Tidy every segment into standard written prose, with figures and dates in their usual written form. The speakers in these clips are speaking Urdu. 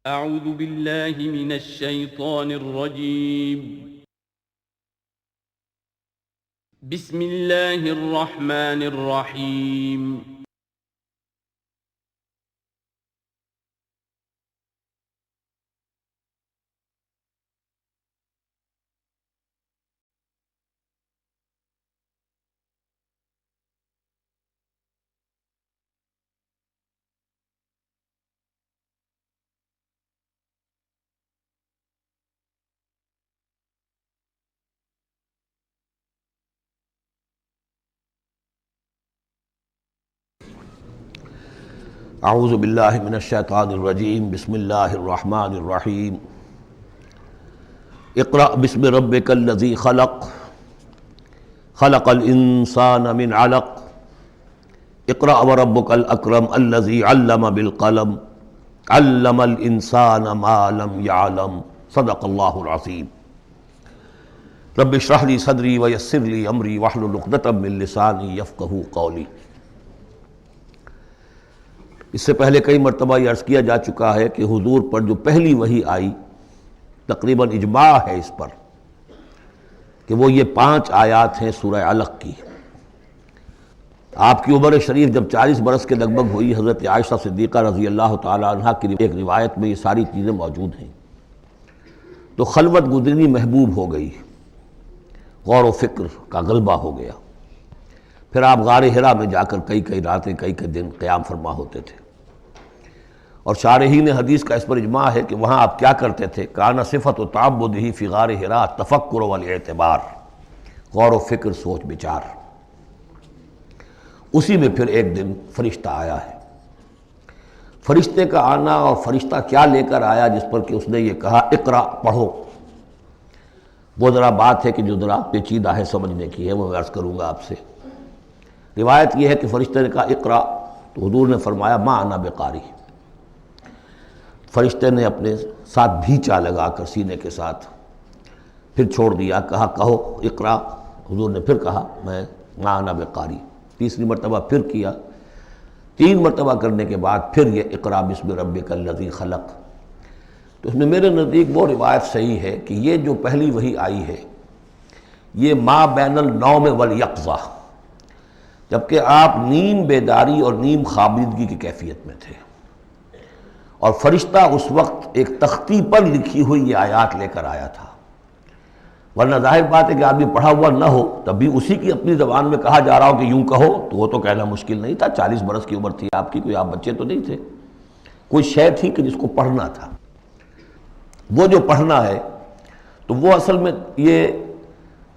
اعوذ باللہ من الشیطان الرجیم بسم اللہ الرحمن الرحیم اعوذ باللہ من الشیطان الرجیم بسم اللہ الرحمن الرحیم اقرأ بسم ربک الذی خلق خلق الانسان من علق اقرأ وربک الاکرم الذی علم بالقلم علم الانسان ما لم يعلم صدق اللہ العظیم رب اشرح لی صدری ویسر لی امری واحلل عقدۃ من لسانی یفقہوا قولی۔ اس سے پہلے کئی مرتبہ یہ عرض کیا جا چکا ہے کہ حضور پر جو پہلی وحی آئی تقریباً اجماع ہے اس پر کہ وہ یہ 5 آیات ہیں سورہ علق کی۔ آپ کی عمر شریف جب 40 برس کے لگ بھگ ہوئی، حضرت عائشہ صدیقہ رضی اللہ تعالی عنہا کی ایک روایت میں یہ ساری چیزیں موجود ہیں، تو خلوت گزرنی محبوب ہو گئی، غور و فکر کا غلبہ ہو گیا۔ پھر آپ غار حرا میں جا کر کئی راتیں کئی دن قیام فرما ہوتے تھے، اور شارحین حدیث کا اس پر اجماع ہے کہ وہاں آپ کیا کرتے تھے؟ کان صفت تعبدہ فی غار حرا تفکر والاعتبار، غور و فکر، سوچ بچار۔ اسی میں پھر ایک دن فرشتہ آیا ہے۔ فرشتے کا آنا اور فرشتہ کیا لے کر آیا جس پر کہ اس نے یہ کہا اقرا، پڑھو، وہ ذرا بات ہے کہ جو ذرا پیچیدہ ہے، سمجھنے کی ہے، وہ میں عرض کروں گا آپ سے۔ روایت یہ ہے کہ فرشتے نے کہا اقرا، تو حضور نے فرمایا ما انا بقاری۔ فرشتے نے اپنے ساتھ بھیچا لگا کر سینے کے ساتھ، پھر چھوڑ دیا، کہا کہو اقرا۔ حضور نے پھر کہا میں ما انا بقاری، تیسری مرتبہ پھر کیا، 3 مرتبہ کرنے کے بعد پھر یہ اقرا بسم ربک الذی خلق۔ تو اس میں میرے نزدیک وہ روایت صحیح ہے کہ یہ جو پہلی وحی آئی ہے یہ ما بین النوم والیقظہ، جبکہ آپ نیم بیداری اور نیم خوابیدگی کی کیفیت میں تھے، اور فرشتہ اس وقت ایک تختی پر لکھی ہوئی یہ آیات لے کر آیا تھا۔ ورنہ ظاہر بات ہے کہ آدمی پڑھا ہوا نہ ہو تب بھی اسی کی اپنی زبان میں کہا جا رہا ہو کہ یوں کہو، تو وہ تو کہنا مشکل نہیں تھا۔ 40 برس کی عمر تھی آپ کی، کوئی آپ بچے تو نہیں تھے، کوئی شے تھی کہ جس کو پڑھنا تھا۔ وہ جو پڑھنا ہے تو وہ اصل میں یہ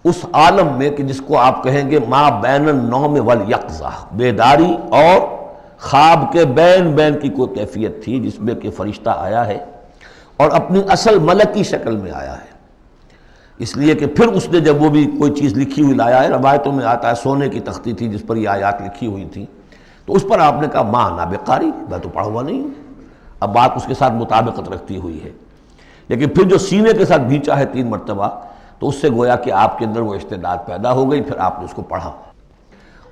اس عالم میں کہ جس کو آپ کہیں گے ما بین النوم والیقظہ، بیداری اور خواب کے بین کی کوئی کیفیت تھی جس میں کہ فرشتہ آیا ہے اور اپنی اصل ملکی شکل میں آیا ہے۔ اس لیے کہ پھر اس نے جب وہ بھی کوئی چیز لکھی ہوئی لایا ہے، روایتوں میں آتا ہے سونے کی تختی تھی جس پر یہ آیات لکھی ہوئی تھیں، تو اس پر آپ نے کہا ما انا بقاری، میں تو پڑھا ہوا نہیں ہوں۔ اب بات اس کے ساتھ مطابقت رکھتی ہوئی ہے، لیکن پھر جو سینے کے ساتھ بھیچا ہے 3 مرتبہ، تو اس سے گویا کہ آپ کے اندر وہ استعداد پیدا ہو گئی، پھر آپ نے اس کو پڑھا۔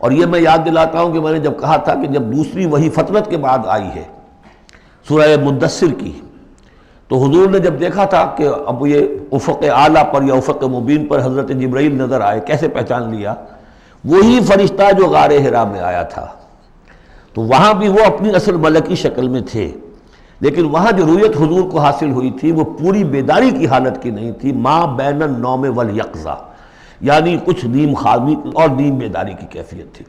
اور یہ میں یاد دلاتا ہوں کہ میں نے جب کہا تھا کہ جب دوسری وحی فترت کے بعد آئی ہے سورہ مدثر کی، تو حضور نے جب دیکھا تھا کہ اب یہ افق اعلیٰ پر یا افق مبین پر حضرت جبرائیل نظر آئے، کیسے پہچان لیا؟ وہی فرشتہ جو غار حرا میں آیا تھا، تو وہاں بھی وہ اپنی اصل ملکی شکل میں تھے، لیکن وہاں جو رویت حضور کو حاصل ہوئی تھی وہ پوری بیداری کی حالت کی نہیں تھی، ما بین النوم والیقظہ، یعنی کچھ نیم خوابی اور نیم بیداری کی کیفیت تھی،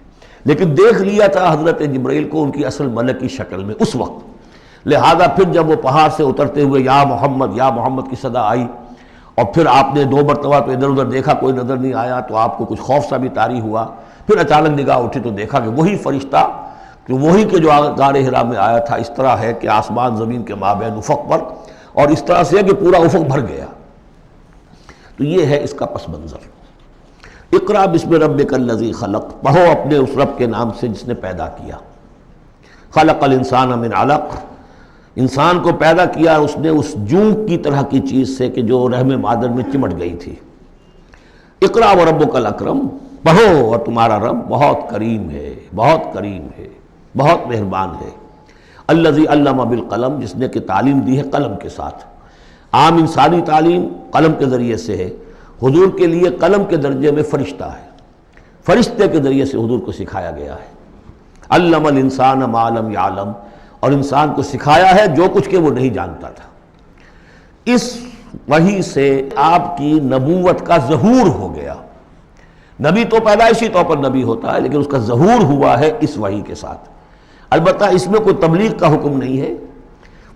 لیکن دیکھ لیا تھا حضرت جبرائیل کو ان کی اصل ملکی شکل میں اس وقت۔ لہذا پھر جب وہ پہاڑ سے اترتے ہوئے یا محمد کی صدا آئی، اور پھر آپ نے 2 مرتبہ تو ادھر ادھر دیکھا، کوئی نظر نہیں آیا، تو آپ کو کچھ خوف سا بھی طاری ہوا۔ پھر اچانک نگاہ اٹھی تو دیکھا کہ وہی فرشتہ کہ وہی کہ جو غار حرا میں آیا تھا، اس طرح ہے کہ آسمان زمین کے مابین افق پر، اور اس طرح سے ہے کہ پورا افق بھر گیا۔ تو یہ ہے اس کا پس منظر۔ اقرا بسم ربک الذی خلق، پڑھو اپنے اس رب کے نام سے جس نے پیدا کیا۔ خلق الانسان من علق، انسان کو پیدا کیا اس نے اس جونک کی طرح کی چیز سے کہ جو رحم مادر میں چمٹ گئی تھی۔ اقرا وربک الاکرم، پڑھو اور تمہارا رب بہت کریم ہے، بہت کریم ہے، بہت مہربان ہے۔ الذی علم بالقلم، جس نے کہ تعلیم دی ہے قلم کے ساتھ۔ عام انسانی تعلیم قلم کے ذریعے سے ہے، حضور کے لیے قلم کے درجے میں فرشتہ ہے، فرشتے کے ذریعے سے حضور کو سکھایا گیا ہے۔ علم الانسان ما لم یعلم، اور انسان کو سکھایا ہے جو کچھ کہ وہ نہیں جانتا تھا۔ اس وحی سے آپ کی نبوت کا ظہور ہو گیا۔ نبی تو پیدائشی طور پر نبی ہوتا ہے، لیکن اس کا ظہور ہوا ہے اس وحی کے ساتھ۔ البتہ اس میں کوئی تبلیغ کا حکم نہیں ہے،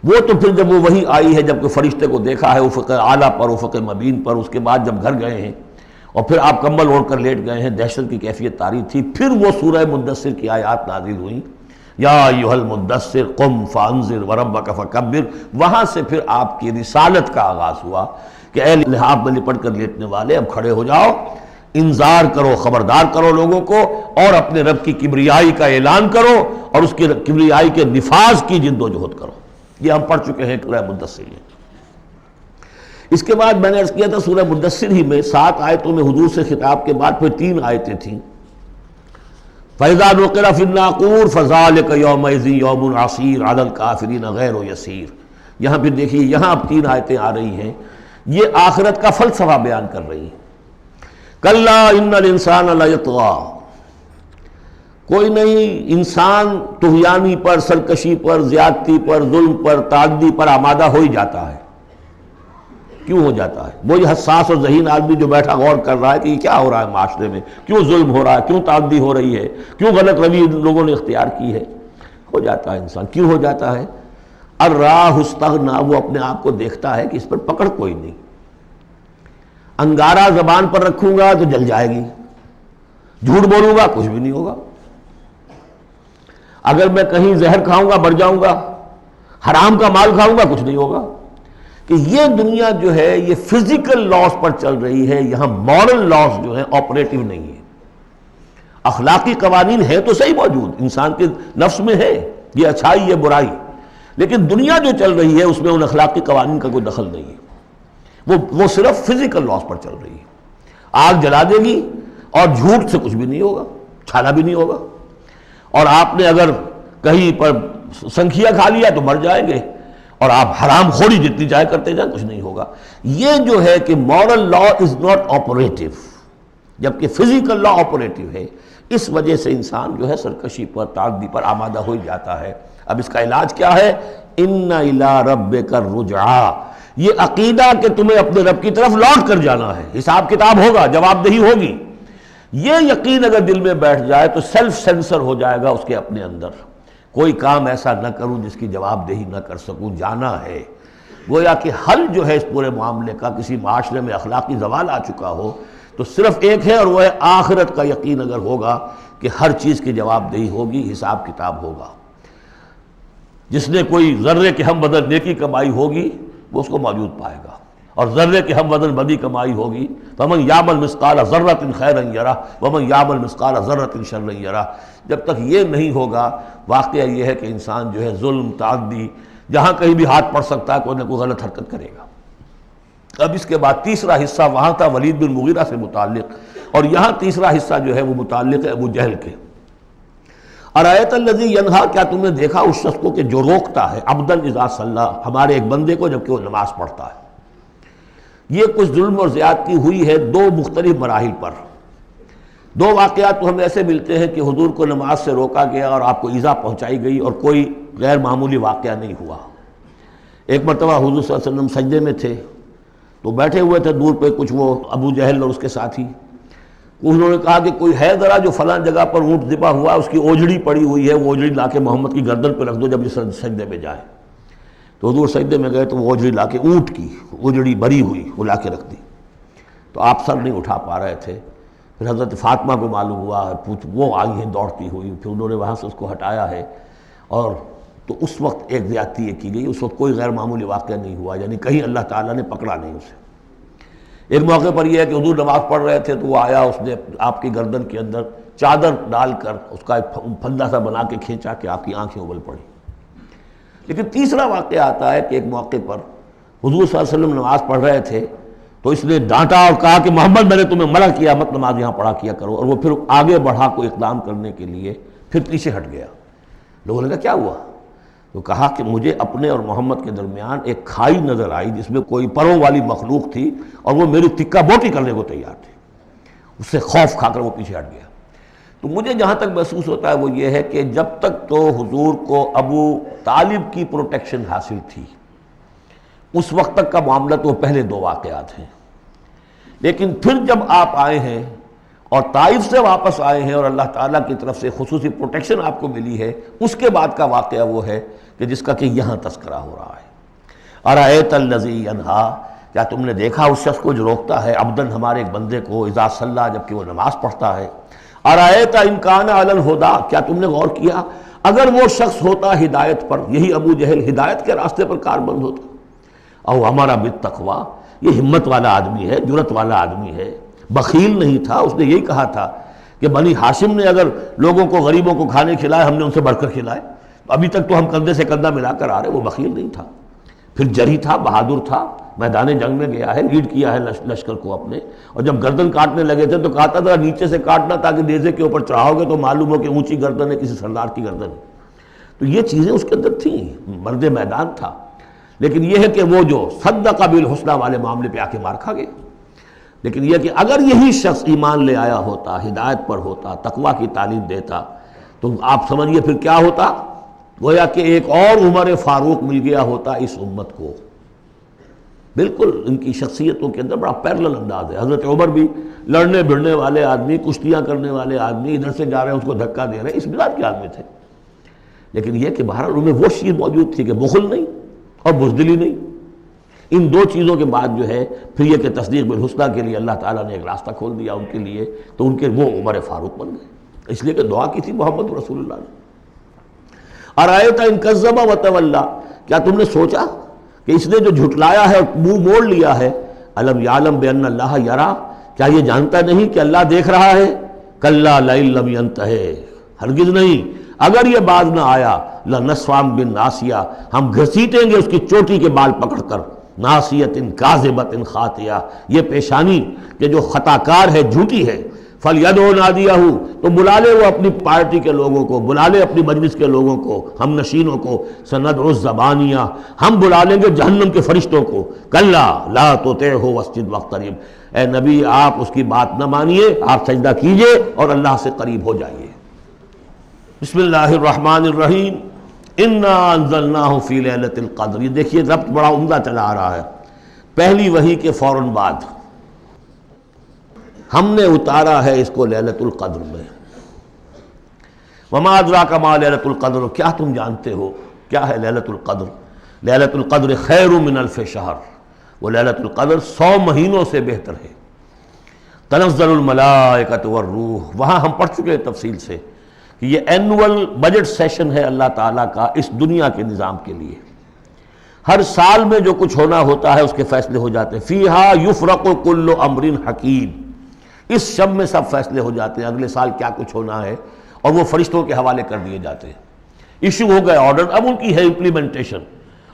وہ تو پھر جب وہ وحی آئی ہے، جب کہ فرشتے کو دیکھا ہے افق اعلیٰ پر، افق مبین پر، اس کے بعد جب گھر گئے ہیں اور پھر آپ کمبل اوڑھ کر لیٹ گئے ہیں، دہشت کی کیفیت طاری تھی، پھر وہ سورہ مدثر کی آیات نازل ہوئیں، یا ایھا المدثر قم فانذر وربک فکبر۔ وہاں سے پھر آپ کی رسالت کا آغاز ہوا کہ اے لحاف میں لپٹ کر لیٹنے والے، اب کھڑے ہو جاؤ، انذار کرو، خبردار کرو لوگوں کو، اور اپنے رب کی کبریائی کا اعلان کرو، اور اس کی کبریائی کے نفاذ کی جد و جہد کرو۔ یہ ہم پڑھ چکے ہیں سورہ مدثر میں۔ اس کے بعد میں نے عرض کیا تھا سورہ مدثر ہی میں 7 آیتوں میں حضور سے خطاب کے بعد پھر 3 آیتیں تھیں۔ فَإِذَا نُقِرَ فِي النَّاقُورِ فَذَلِكَ يَوْمَئِذٍ يَوْمٌ عَسِيرٌ عَلَى الْكَافِرِينَ غَيْرُ يَسِيرٌ۔ یہاں پھر دیکھیے، یہاں اب 3 آیتیں آ رہی ہیں، یہ آخرت کا فلسفہ بیان کر رہی ہیں۔ کَلَّا إِنَّ الْإِنسَانَ لَيَطْغَىٰ، کوئی نہیں، انسان طغیانی پر، سرکشی پر، زیادتی پر، ظلم پر، تعدی پر آمادہ ہو ہی جاتا ہے۔ کیوں ہو جاتا ہے؟ وہی حساس اور ذہین آدمی جو بیٹھا غور کر رہا ہے کہ یہ کیا ہو رہا ہے معاشرے میں، کیوں ظلم ہو رہا ہے، کیوں تعدی ہو رہی ہے، کیوں غلط روی لوگوں نے اختیار کی ہے، ہو جاتا ہے انسان۔ کیوں ہو جاتا ہے؟ الراہ استغنا، وہ اپنے آپ کو دیکھتا ہے کہ اس پر پکڑ کوئی نہیں، انگارہ زبان پر رکھوں گا تو جل جائے گی، جھوٹ بولوں گا کچھ بھی نہیں ہوگا، اگر میں کہیں زہر کھاؤں گا مر جاؤں گا، حرام کا مال کھاؤں گا کچھ نہیں ہوگا۔ کہ یہ دنیا جو ہے یہ فزیکل لاز پر چل رہی ہے، یہاں مورل لاز جو ہیں آپریٹو نہیں ہے۔ اخلاقی قوانین ہے تو صحیح موجود، انسان کے نفس میں ہے، یہ اچھائی یہ برائی، لیکن دنیا جو چل رہی ہے اس میں ان اخلاقی قوانین کا کوئی دخل نہیں ہے، وہ صرف فزیکل لاز پر چل رہی ہے۔ آگ جلا دے گی اور جھوٹ سے کچھ بھی نہیں ہوگا، چھالا بھی نہیں ہوگا، اور آپ نے اگر کہیں پر سنکھیا کھا لیا تو مر جائیں گے، اور آپ حرام خوری جتنی چاہے کرتے جائیں کچھ نہیں ہوگا۔ یہ جو ہے کہ moral law is not operative, جبکہ فزیکل لا آپریٹو ہے، اس وجہ سے انسان جو ہے سرکشی پر، تعدی پر آمادہ ہو جاتا ہے۔ اب اس کا علاج کیا ہے؟ ان الی ربک الرجعی، یہ عقیدہ کہ تمہیں اپنے رب کی طرف لوٹ کر جانا ہے، حساب کتاب ہوگا، جواب دہی ہوگی۔ یہ یقین اگر دل میں بیٹھ جائے تو سیلف سینسر ہو جائے گا اس کے اپنے اندر، کوئی کام ایسا نہ کروں جس کی جواب دہی نہ کر سکوں، جانا ہے۔ گویا کہ حل جو ہے اس پورے معاملے کا، کسی معاشرے میں اخلاقی زوال آ چکا ہو تو صرف ایک ہے، اور وہ ہے آخرت کا یقین اگر ہوگا کہ ہر چیز کی جواب دہی ہوگی، حساب کتاب ہوگا۔ جس نے کوئی ذرے کے ہم بدل نیکی کمائی ہوگی وہ اس کو موجود پائے گا، اور ذرے کے ہم بدل بدی کمائی ہوگی، فَمَنْ يَعْمَلْ مِثْقَالَ ذَرَّةٍ خَيْرًا يَرَهُ وَمَنْ يَعْمَلْ مِثْقَالَ ذَرَّةٍ شَرًّا يَرَهُ۔ جب تک یہ نہیں ہوگا، واقعہ یہ ہے کہ انسان جو ہے ظلم، تعدی، جہاں کہیں بھی ہاتھ پڑ سکتا ہے کوئی نہ کوئی غلط حرکت کرے گا۔ اب اس کے بعد تیسرا حصہ وہاں تھا ولید بن مغیرہ سے متعلق، اور یہاں تیسرا حصہ جو ہے وہ متعلق ہے ابو جہل کے۔ ارایت الذی ینہا، کیا تم نے دیکھا اس شخص کو کہ جو روکتا ہے، عبدا اذا صلی، ہمارے ایک بندے کو جبکہ وہ نماز پڑھتا ہے۔ یہ کچھ ظلم اور زیادتی ہوئی ہے 2 مختلف مراحل پر۔ 2 واقعات تو ہمیں ایسے ملتے ہیں کہ حضور کو نماز سے روکا گیا اور آپ کو ایذا پہنچائی گئی اور کوئی غیر معمولی واقعہ نہیں ہوا۔ ایک مرتبہ حضور صلی اللہ علیہ وسلم سجدے میں تھے تو بیٹھے ہوئے تھے دور پہ کچھ وہ ابو جہل اور اس کے ساتھی، انہوں نے کہا کہ کوئی ہے ذرا جو فلاں جگہ پر اونٹ ذبح ہوا، اس کی اوجڑی پڑی ہوئی ہے، وہ اوجڑی لا کے محمد کی گردن پہ رکھ دو جب یہ سجدے میں جائے۔ تو حضور سجدے میں گئے تو وہ اوجڑی لا کے، اونٹ کی اوجڑی بری ہوئی، وہ لا کے رکھ دی، تو آپ سر نہیں اٹھا پا رہے تھے۔ پھر حضرت فاطمہ کو معلوم ہوا، وہ آئی ہیں دوڑتی ہوئی، پھر انہوں نے وہاں سے اس کو ہٹایا ہے، اور تو اس وقت ایک زیادتی یہ کی گئی، اس وقت کوئی غیر معمولی واقعہ نہیں ہوا، یعنی کہیں اللہ تعالیٰ نے پکڑا نہیں اسے۔ ایک موقع پر یہ ہے کہ حضور نماز پڑھ رہے تھے تو وہ آیا، اس نے آپ کی گردن کے اندر چادر ڈال کر اس کا ایک پھندا سا بنا کے کھینچا کہ آپ کی آنکھیں ابل پڑی۔ لیکن تیسرا واقعہ آتا ہے کہ ایک موقع پر حضور صلی اللہ علیہ وسلم نماز پڑھ رہے تھے تو اس نے ڈانٹا اور کہا کہ محمد میں نے تمہیں منع کیا مت نماز یہاں پڑھا کیا کرو، اور وہ پھر آگے بڑھا کوئی اقدام کرنے کے لیے پھر پیچھے ہٹ گیا۔ لوگوں نے کہا کیا ہوا؟ تو کہا کہ مجھے اپنے اور محمد کے درمیان ایک کھائی نظر آئی جس میں کوئی پروں والی مخلوق تھی اور وہ میری تکہ بوٹی کرنے کو تیار تھی. اس سے خوف کھا کر وہ پیچھے ہٹ گیا. تو مجھے جہاں تک محسوس ہوتا ہے وہ یہ ہے کہ جب تک تو حضور کو ابو طالب کی پروٹیکشن حاصل تھی اس وقت تک کا معاملہ تو پہلے دو واقعات ہیں. لیکن پھر جب آپ آئے ہیں اور طائف سے واپس آئے ہیں اور اللہ تعالیٰ کی طرف سے خصوصی پروٹیکشن آپ کو ملی ہے، اس کے بعد کا واقعہ وہ ہے کہ جس کا کہ یہاں تذکرہ ہو رہا ہے. ارأیت الذی ینہا، کیا تم نے دیکھا اس شخص کو جو روکتا ہے عبدن ہمارے ایک بندے کو اذا صلی، جبکہ وہ نماز پڑھتا ہے. ارأیت ان کان علی الہدی، کیا تم نے غور کیا اگر وہ شخص ہوتا ہدایت پر، یہی ابو جہل ہدایت کے راستے پر کاربند ہوتا. او ہمارا بالتقوی، یہ ہمت والا آدمی ہے، جرت والا آدمی ہے، بخیل نہیں تھا. اس نے یہی کہا تھا کہ بنی ہاشم نے اگر لوگوں کو غریبوں کو کھانے کھلائے ہم نے ان سے بڑھ کر کھلائے، ابھی تک تو ہم کندھے سے کندھا ملا کر آ رہے. وہ بخیل نہیں تھا، پھر جری تھا، بہادر تھا، میدان جنگ میں گیا ہے، لیڈ کیا ہے لشکر کو اپنے. اور جب گردن کاٹنے لگے تھے تو کہتا تھا نیچے سے کاٹنا تاکہ نیزے کے اوپر چڑھاؤ گے تو معلوم ہو کہ اونچی گردن ہے کسی سردار کی گردن ہے. تو یہ چیزیں اس کے اندر تھیں، مرد میدان تھا. لیکن یہ ہے کہ وہ جو صدق بالحسنی والے معاملے پہ آ کے مار کھا گئے. لیکن یہ کہ اگر یہی شخص ایمان لے آیا ہوتا، ہدایت پر ہوتا، تقویٰ کی تعلیم دیتا، تو آپ سمجھیے پھر کیا ہوتا. گویا کہ ایک اور عمر فاروق مل گیا ہوتا اس امت کو. بالکل ان کی شخصیتوں کے اندر بڑا پیرلل انداز ہے. حضرت عمر بھی لڑنے بھڑنے والے آدمی، کشتیاں کرنے والے آدمی، ادھر سے جا رہے ہیں اس کو دھکا دے رہے ہیں، اس مزاج کے آدمی تھے. لیکن یہ کہ بہرحال ان میں وہ چیز موجود تھی کہ بخل نہیں اور بزدلی نہیں. ان دو چیزوں کے بعد جو ہے پھر یہ کہ تصدیق بالحسنی کے لیے اللہ تعالیٰ نے ایک راستہ کھول دیا ان کے لیے، تو ان کے وہ عمر فاروق بن گئے. اس لیے کہ دعا کی تھی محمد رسول اللہ نے. ارأیت ان کذب وتولی، کیا تم نے سوچا کہ اس نے جو جھٹلایا ہے اور منہ موڑ لیا ہے، الم یعلم بان اللہ یری، کیا یہ جانتا نہیں کہ اللہ دیکھ رہا ہے. کلا لئن لم ینتہ، ہرگز نہیں اگر یہ باز نہ آیا، لنصفا بالناصیہ، ہم گھسیٹیں گے اس کی چوٹی کے بال پکڑ کر. ناصیۃ کاذبۃ خاطئہ، یہ پیشانی کہ جو خطا کار ہے، جھوٹی ہے. فلیدعو نادیہ، تو بلا لے وہ اپنی پارٹی کے لوگوں کو، بلا لے اپنی مجلس کے لوگوں کو، ہم نشینوں کو. سندعو الزبانیہ، ہم بلا لیں گے جہنم کے فرشتوں کو. کلا لا تطعہ واسجد واقترب، اے نبی آپ اس کی بات نہ مانیے، آپ سجدہ کیجئے اور اللہ سے قریب ہو جائیے. بسم اللہ الرحمن الرحیم. انا انزلناہ فی لیلۃ القدر، یہ دیکھیے ربط بڑا عمدہ چلا آ رہا ہے. پہلی وحی کے فوراً بعد ہم نے اتارا ہے اس کو لیلۃ القدر میں. وما ادراک ما لیلۃ القدر، کیا تم جانتے ہو کیا ہے لیلۃ القدر. لیلۃ القدر خیر من الف شہر، وہ لیلۃ القدر 100 مہینوں سے بہتر ہے. تنزل الملائکۃ والروح، وہاں ہم پڑھ چکے ہیں تفصیل سے کہ یہ اینول بجٹ سیشن ہے اللہ تعالیٰ کا اس دنیا کے نظام کے لیے. ہر سال میں جو کچھ ہونا ہوتا ہے اس کے فیصلے ہو جاتے ہیں. فیہا یفرق کل امر حکیم، اس شب میں سب فیصلے ہو جاتے ہیں اگلے سال کیا کچھ ہونا ہے، اور وہ فرشتوں کے حوالے کر دیے جاتے ہیں. ایشو ہو گئے آرڈر، اب ان کی ہے امپلیمنٹیشن.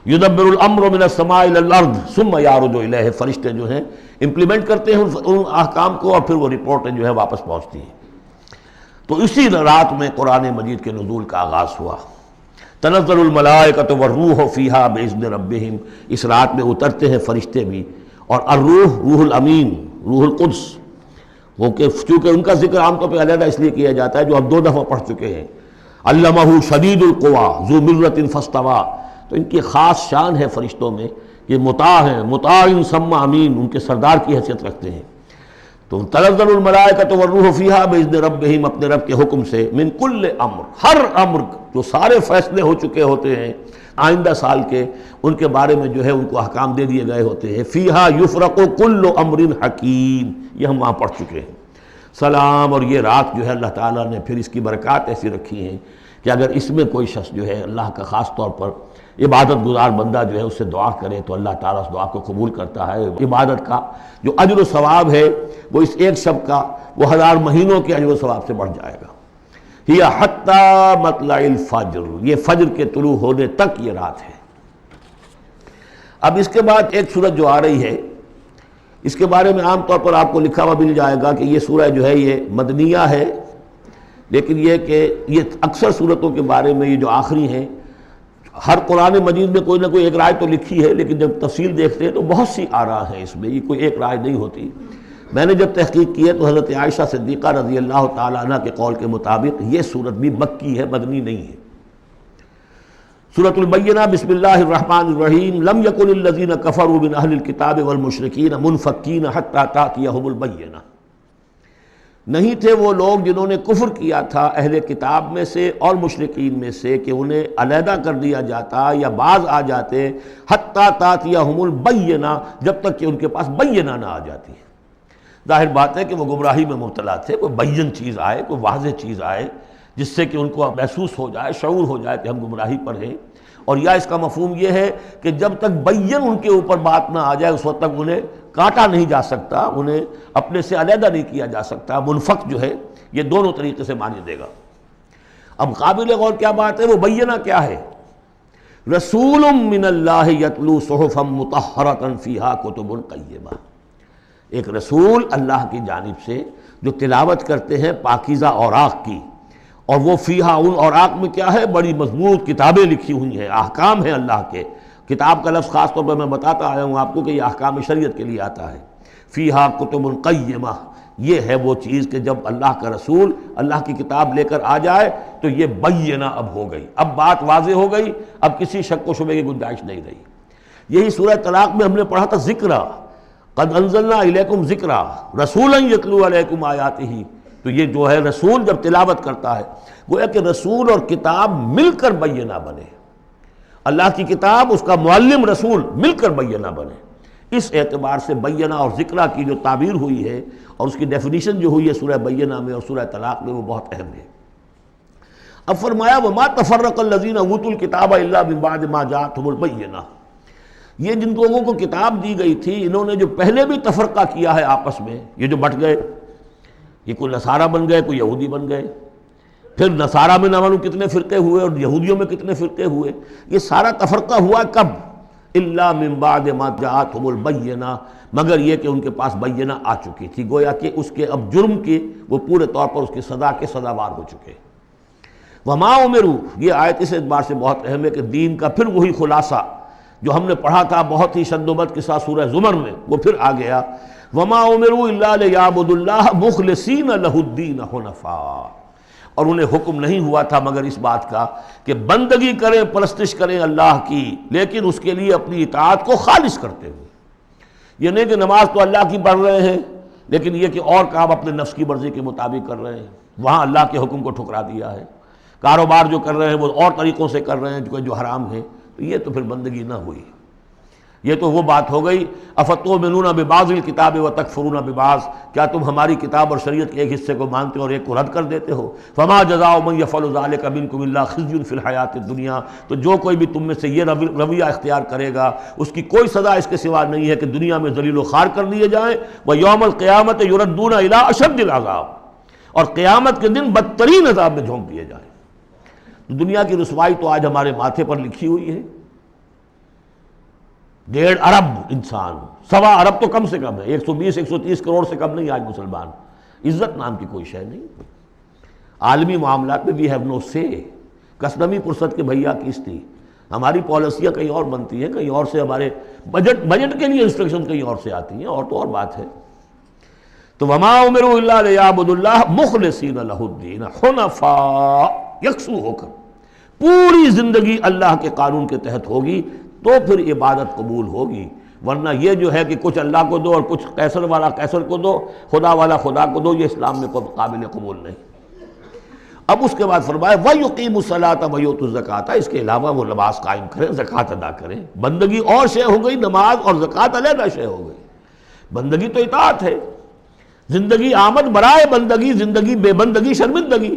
یدبر الامر من السماء الى الارض ثم یعرج الیہ، فرشتے جو ہیں امپلیمنٹ کرتے ہیں ان احکام کو اور پھر وہ رپورٹیں جو ہے واپس پہنچتی ہیں. تو اسی رات میں قرآن مجید کے نزول کا آغاز ہوا. تنزل الملائکۃ والروح فیہا باذن ربہم، اس رات میں اترتے ہیں فرشتے بھی، اور الروح روح الامین، روح القدس، وہ کہ چونکہ ان کا ذکر عام طور پہ علیحدہ اس لیے کیا جاتا ہے جو ہم 2 دفعہ پڑھ چکے ہیں. علمہ شدید القویٰ ذو مرۃ فاستویٰ، تو ان کی خاص شان ہے فرشتوں میں کہ مطاع ہیں، مطاع ثم امین، ان کے سردار کی حیثیت رکھتے ہیں. تو تنزل الملائکۃ والروح فیہا باذن ربہم، اپنے رب کے حکم سے، من کل امر، ہر امر، جو سارے فیصلے ہو چکے ہوتے ہیں آئندہ سال کے، ان کے بارے میں جو ہے ان کو احکام دے دیے گئے ہوتے ہیں. فیہا یفرق کل امر حکیم، یہ ہم وہاں پڑھ چکے ہیں. سلام، اور یہ رات جو ہے اللہ تعالیٰ نے پھر اس کی برکات ایسی رکھی ہیں کہ اگر اس میں کوئی شخص جو ہے اللہ کا خاص طور پر عبادت گزار بندہ جو ہے اس سے دعا کرے تو اللہ تعالیٰ اس دعا کو قبول کرتا ہے. عبادت کا جو اجر و ثواب ہے وہ اس ایک شب کا وہ 1000 مہینوں کے اجر و ثواب سے بڑھ جائے گا. ہی حتی مطلع الفجر، یہ فجر کے طلوع ہونے تک یہ رات ہے. اب اس کے بعد ایک سورت جو آ رہی ہے، اس کے بارے میں عام طور پر آپ کو لکھا ہوا مل جائے گا کہ یہ سورہ جو ہے یہ مدنیہ ہے. لیکن یہ کہ یہ اکثر سورتوں کے بارے میں یہ جو آخری ہیں ہر قرآن مجید میں کوئی نہ کوئی ایک رائے تو لکھی ہے، لیکن جب تفصیل دیکھتے ہیں تو بہت سی آراء ہیں اس میں، یہ کوئی ایک رائے نہیں ہوتی۔ میں نے جب تحقیق کی ہے تو حضرت عائشہ صدیقہ رضی اللہ تعالیٰ عنہ کے قول کے مطابق یہ صورت بھی مکی ہے، مدنی نہیں ہے۔ سورۃ البینہ، بسم اللہ الرحمن الرحیم، لم یکن الذین کفروا من اہل الکتاب والمشرکین منفکین حتی تأتیہم البینہ، نہیں تھے وہ لوگ جنہوں نے کفر کیا تھا اہل کتاب میں سے اور مشرکین میں سے کہ انہیں علیحدہ کر دیا جاتا یا باز آ جاتے، حتی تأتیہم البینہ، جب تک کہ ان کے پاس بینہ نہ آ جاتی ہے۔ ظاہر بات ہے کہ وہ گمراہی میں مبتلا تھے، کوئی بین چیز آئے، کوئی واضح چیز آئے جس سے کہ ان کو محسوس ہو جائے، شعور ہو جائے کہ ہم گمراہی پر ہیں۔ اور یا اس کا مفہوم یہ ہے کہ جب تک بین ان کے اوپر بات نہ آ جائے اس وقت تک انہیں کاٹا نہیں جا سکتا، انہیں اپنے سے علیحدہ نہیں کیا جا سکتا۔ منفک جو ہے یہ دونوں طریقے سے معنی دے گا۔ اب قابل غور کیا بات ہے، وہ بینہ کیا ہے؟ رسول من اللہ یتلو صحفا مطہرۃ فیہا کتب قیمہ، ایک رسول اللہ کی جانب سے جو تلاوت کرتے ہیں پاکیزہ اوراق کی، اور وہ فیہا، ان اوراق میں کیا ہے؟ بڑی مضبوط کتابیں لکھی ہوئی ہیں، احکام ہیں اللہ کے۔ کتاب کا لفظ خاص طور پر میں بتاتا آیا ہوں آپ کو کہ یہ احکام شریعت کے لیے آتا ہے۔ فیہا کتب قیمہ، یہ ہے وہ چیز کہ جب اللہ کا رسول اللہ کی کتاب لے کر آ جائے تو یہ بینہ اب ہو گئی، اب بات واضح ہو گئی، اب کسی شک و شبے کی گنجائش نہیں رہی۔ یہی سورہ طلاق میں ہم نے پڑھا تھا ذکرہ، قد انزلنا الیکم ذکرا رسولا یتلو علیکم آیاتہ، تو یہ جو ہے رسول جب تلاوت کرتا ہے، گویا کہ رسول اور کتاب مل کر بینہ بنے، اللہ کی کتاب اس کا معلم رسول مل کر بینہ بنے۔ اس اعتبار سے بینہ اور ذکرہ کی جو تعبیر ہوئی ہے اور اس کی ڈیفینیشن جو ہوئی ہے سورہ بینہ میں اور سورہ طلاق میں، وہ بہت اہم ہے۔ اب فرمایا وما تفرق الذین اوتوا الکتاب الا من بعد ما جاءتهم البینہ، یہ جن لوگوں کو کتاب دی گئی تھی انہوں نے جو پہلے بھی تفرقہ کیا ہے آپس میں، یہ جو بٹ گئے، یہ کوئی نصارہ بن گئے، کوئی یہودی بن گئے، پھر نصارہ میں نہ معلوم کتنے فرقے ہوئے اور یہودیوں میں کتنے فرقے ہوئے، یہ سارا تفرقہ ہوا کب؟ الا من بعد ما جاءتهم البینہ، مگر یہ کہ ان کے پاس بینہ آ چکی تھی، گویا کہ اس کے اب جرم کے وہ پورے طور پر اس کی سزا کے سزاوار ہو چکے۔ وما امروا، یہ آیت اس اعتبار سے بہت اہم ہے کہ دین کا پھر وہی خلاصہ جو ہم نے پڑھا تھا بہت ہی شد و بد کے ساتھ سورہ زمر میں، وہ پھر آ گیا۔ وما امروا الا لیعبدوا اللہ مخلصین لہ الدین حنفاء، اور انہیں حکم نہیں ہوا تھا مگر اس بات کا کہ بندگی کریں، پرستش کریں اللہ کی، لیکن اس کے لیے اپنی اطاعت کو خالص کرتے ہوئے۔ یہ نہیں کہ نماز تو اللہ کی پڑھ رہے ہیں لیکن یہ کہ اور کام اپنے نفس کی مرضی کے مطابق کر رہے ہیں، وہاں اللہ کے حکم کو ٹھکرا دیا ہے۔ کاروبار جو کر رہے ہیں وہ اور طریقوں سے کر رہے ہیں جو حرام ہے، یہ تو پھر بندگی نہ ہوئی۔ یہ تو وہ بات ہو گئی افتؤمنون ببعض الکتاب وتکفرون ببعض، کیا تم ہماری کتاب اور شریعت کے ایک حصے کو مانتے ہو اور ایک کو رد کر دیتے ہو؟ فما جزاء من یفعل ذلک منکم الا خزی فی الحیاۃ الدنیا، تو جو کوئی بھی تم میں سے یہ رویہ اختیار کرے گا اس کی کوئی سزا اس کے سوا نہیں ہے کہ دنیا میں ذلیل و خوار کر دیے جائیں، ویوم القیامۃ یردون الی اشد العذاب، اور قیامت کے دن بدترین عذاب میں جھونک دیے جائیں۔ دنیا کی رسوائی تو آج ہمارے ماتھے پر لکھی ہوئی ہے۔ 1.5 ارب انسان، 1.25 ارب تو کم سے کم ہے، 120-130 کروڑ سے کم نہیں آج مسلمان، عزت نام کی کوئی شے نہیں۔ عالمی معاملات میں وی ہیو نو سے، کسٹمی پرست کے بھیا کیس تھی، ہماری پالیسیاں کہیں اور بنتی ہیں، کہیں اور سے ہمارے بجٹ کے لیے انسٹرکشن کہیں اور سے آتی ہیں، اور تو اور بات ہے۔ تو وما امروا الا لیعبدوا اللہ مخلصین لہ الدین حنفاء، یکسو ہو کر پوری زندگی اللہ کے قانون کے تحت ہوگی تو پھر عبادت قبول ہوگی، ورنہ یہ جو ہے کہ کچھ اللہ کو دو اور کچھ قیصر والا قیصر کو دو، خدا والا خدا کو دو، یہ اسلام میں قابل قبول نہیں۔ اب اس کے بعد فرمایا وَيُقِيمُ الصَّلَاةَ وَيُؤْتُوا الزَّكَاةَ، اس کے علاوہ وہ نماز قائم کریں، زکوٰۃ ادا کریں۔ بندگی اور شے ہو گئی، نماز اور زکوٰۃ علیحدہ شے ہو گئی۔ بندگی تو اطاعت ہے، زندگی آمد برائے بندگی، زندگی بے بندگی شرمندگی۔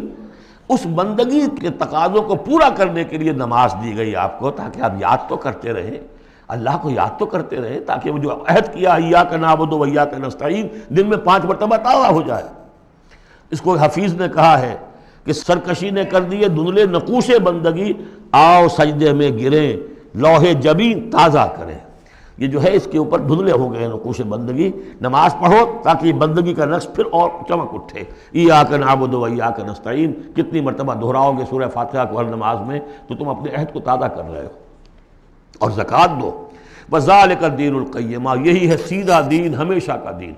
اس بندگی کے تقاضوں کو پورا کرنے کے لیے نماز دی گئی آپ کو، تاکہ آپ یاد تو کرتے رہیں، اللہ کو یاد تو کرتے رہیں، تاکہ وہ جو عہد کیا ایاک نعبد و ایاک نستعین دن میں 5 مرتبہ تازہ ہو جائے۔ اس کو حفیظ نے کہا ہے کہ سرکشی نے کر دیے دھندلے نقوش بندگی، آؤ سجدے میں گریں، لوح جبین تازہ کریں۔ یہ جو ہے اس کے اوپر دھندلے ہو گئے نقوش بندگی. نماز پڑھو تاکہ یہ بندگی کا نقش پھر اور چمک اٹھے. ایاک نعبد و ایاک نستعین کتنی مرتبہ دہراؤ گے سورہ فاتحہ کو ہر نماز میں تو تم اپنے عہد کو تازہ کر رہے ہو. اور زکوٰۃ دو. وذالک الدین القیمہ یہی ہے سیدھا دین، ہمیشہ کا دین.